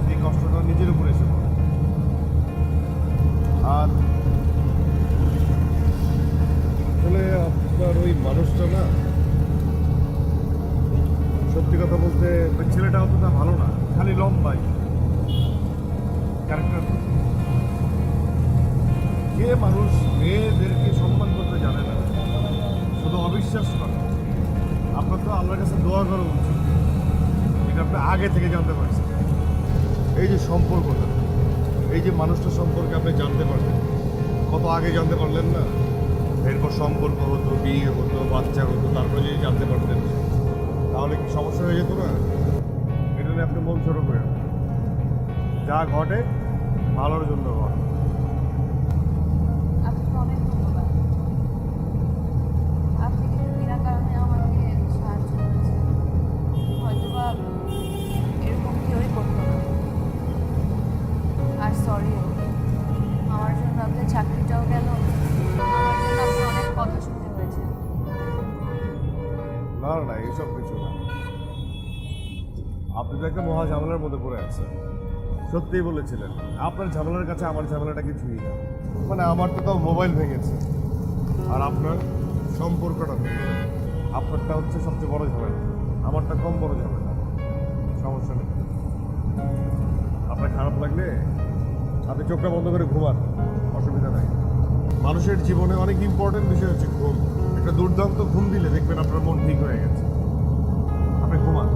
সেই কষ্টটা নিজের উপরে এসে পড়ে। আর আসলে আপনার ওই মানুষটা না, সত্যি কথা বলতে ওই ছেলেটা অতটা ভালো না, খালি লম্বাই ক্যারেক্টার। যে মানুষ মেয়েদেরকে সম্মান করতে জানে না, শুধু অবিশ্বাস করে, আপনার তো আল্লাহর কাছে দোয়া করা উচিত আপনি আগে থেকে জানতে পারছেন। এই যে সম্পর্কটা, এই যে মানুষটার সম্পর্কে আপনি জানতে পারলেন, কত আগে জানতে পারলেন না? এরপর সম্পর্ক হতো, বিয়ে হতো, বাচ্চা হতো, তারপরে যদি জানতে পারতেন তাহলে কি সমস্যা হয়ে যেত না? এটা নিয়ে আপনি মন ছোট করেন। যা ঘটে ভালোর জন্য ঘটে। আপনাকে অনেক ধন্যবাদ। আপনি কিন্তু বিনা কারণে আমাকে সাহায্য করেছেন। হয়তোবা এরকম কেউই করতো না। আর সরিও, আমার জন্য আপনার চাকরিটাও গেল, আমার জন্য আপনি অনেক কথা শুনতে হয়েছে। না না, এইসব কিছু না। আপনি তো একটা মহা ঝামেলার মধ্যে পড়ে আছেন। সত্যিই বলেছিলেন, আপনার ঝামেলার কাছে আমার ঝামেলাটা কিছুই না। মানে আমার তো তাও মোবাইল ভেঙেছে, আর আপনার সম্পর্কটা ভেঙেছে। আপনারটা হচ্ছে সবচেয়ে বড় ঝামেলা, আমারটা কম বড় ঝামেলা। সমস্যা নেই। আপনার খারাপ লাগলে আপনি চোখটা বন্ধ করে ঘুমান, অসুবিধা নাই। মানুষের জীবনে অনেক ইম্পর্টেন্ট বিষয় হচ্ছে ঘুম। একটা দুর্দান্ত ঘুম দিলে দেখবেন আপনার মন ঠিক হয়ে গেছে। আপনি ঘুমান।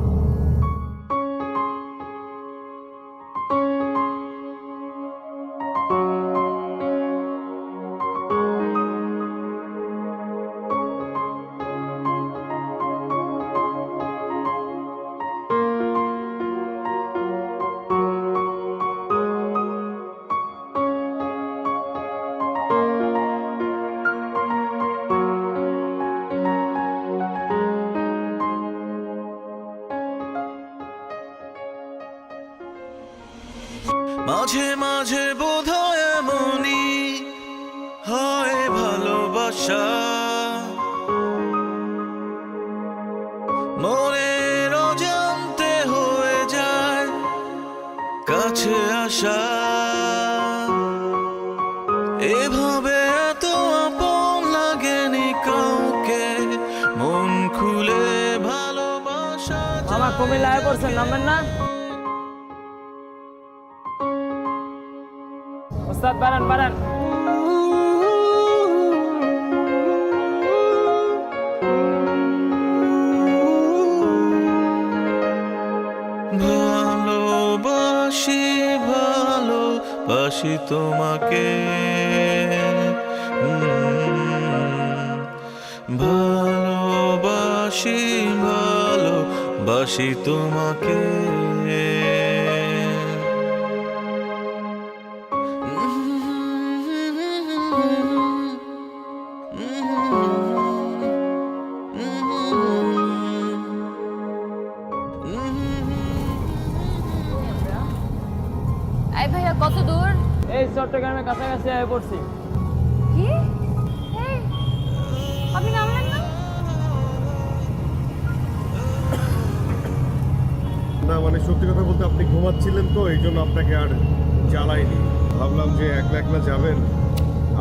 মাঝে মাঝে বোধহয় এমনই হয় ভালোবাসা, মনের অজান্তে হয়ে যায় কাছে আসা। এভাবে এত আপন লাগেনি কাউকে, মন খুলে ভালোবাসা। আমার কুমিল্লায় পড়ছেন, নামবেন না? ওস্তাদ বাড়ান বাড়ান। ভালোবাসি ভালোবাসি তোমাকে, ভালোবাসি ভালোবাসি তোমাকে। এই ভাইয়া কত দূর? এই চট্টগ্রামের কাছাকাছি আয় পড়ছি। কি? এই, আপনি নামলেন না? না মানে সত্যি কথা বলতে আপনি ঘুমাচ্ছিলেন তো, এই জন্য আপনাকে আর জ্বালাইনি। ভাবলাম যে একলা একলা যাবেন,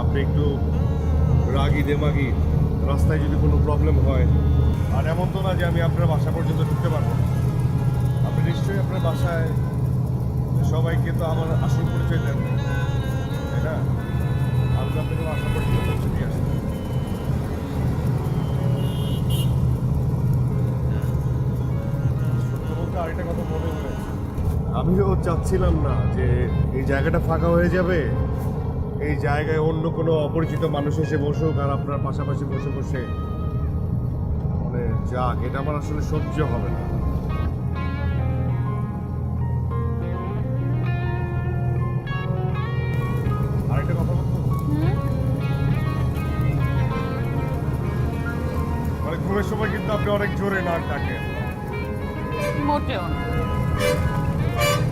আপনি একটু রাগি দেমাগি, রাস্তায় যদি কোনো প্রবলেম হয়। আর এমন তো না যে আমি আপনার বাসা পর্যন্ত ঢুকতে পারবো। আপনি নিশ্চয়ই আপনার বাসায় সবাইকে তো আমার আসল পরিচয় দেন, তাই না? আমি তো আপনাকে বাসা পর্যন্ত পৌঁছে দিয়ে আসবো। সত্য বলতে আরেকটা কথা মনে হয়েছে, আমিও চাচ্ছিলাম না যে এই জায়গাটা ফাঁকা হয়ে যাবে, এই জায়গায় অন্য কোনো অপরিচিত মানুষ এসে বসুক আর আপনার পাশাপাশি বসে বসে মানে যাক, এটা আমার আসলে সহ্য হবে না। আরেকটা কথা বলবো, মানে ঘুমের সময় কিন্তু আপনি অনেক জোরে নাক ডাকেন। মোটেও না,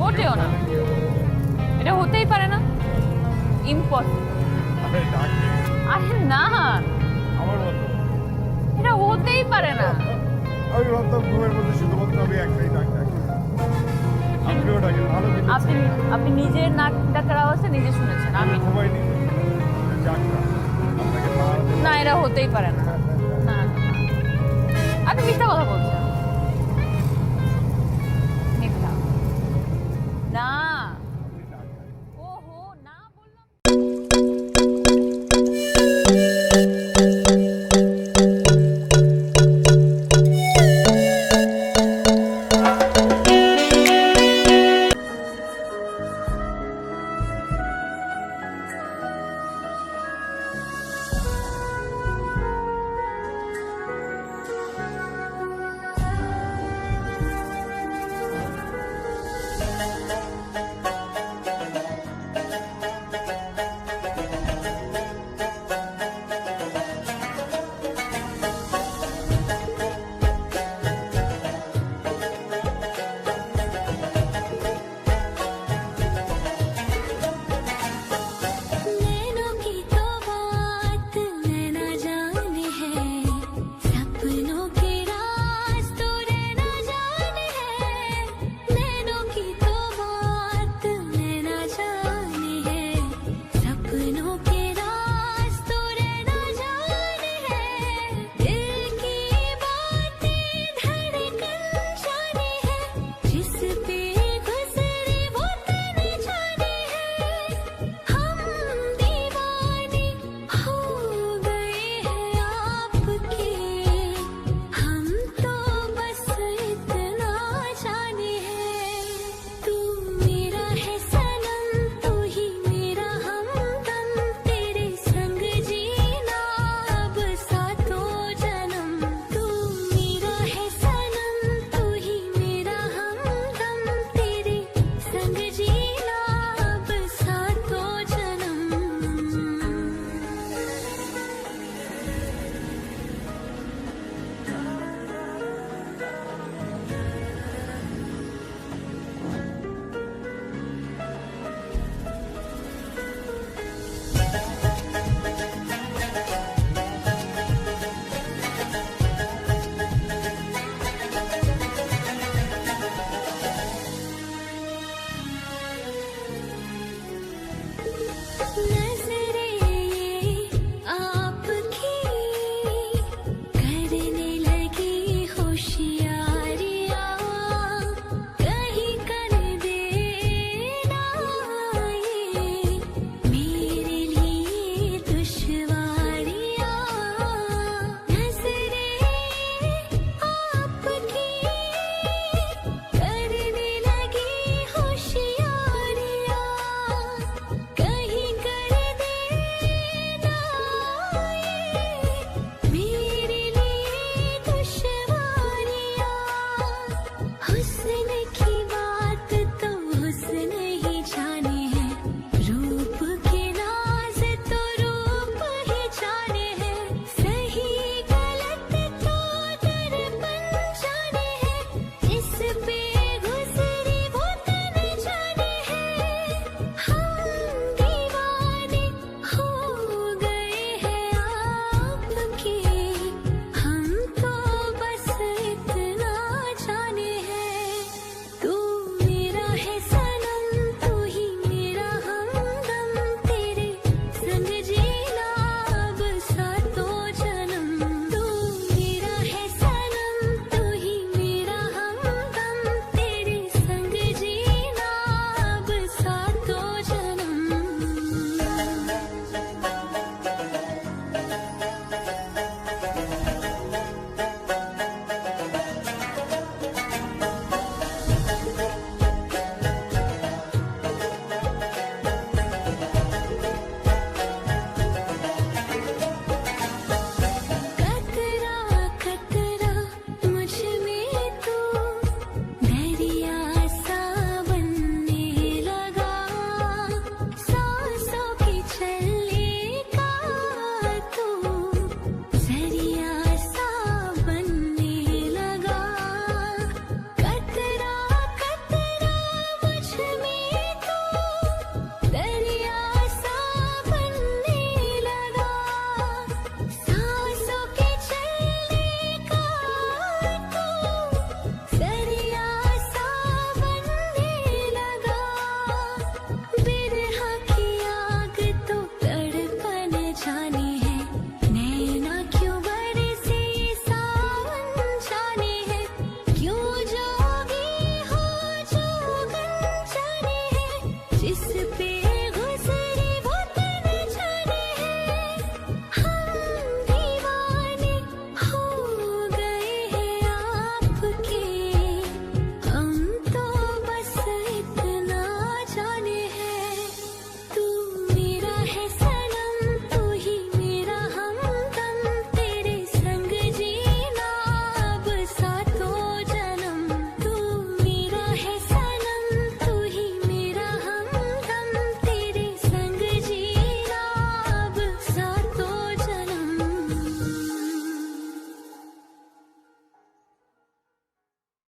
মোটেও না, এটা হতেই পারে না, ইম্পসিবল। আরে ডাকে আরে না, আমার মতো। এটা হতেই পারে না। আমি ভাবতাম ঘুমের মধ্যে শুধুমাত্র আমি একটাই ডাক ডাকি, আপনিও ডাকেন। ভালো আপনি আপনি নিজের নাক ডাকার আওয়াজটা নিজে শুনেছেন, আমি ঘুমাইনি, যাক না, আপনাকে পাহারা দেব। না, এটা হতেই পারে না। না, আপনি মিথ্যা কথা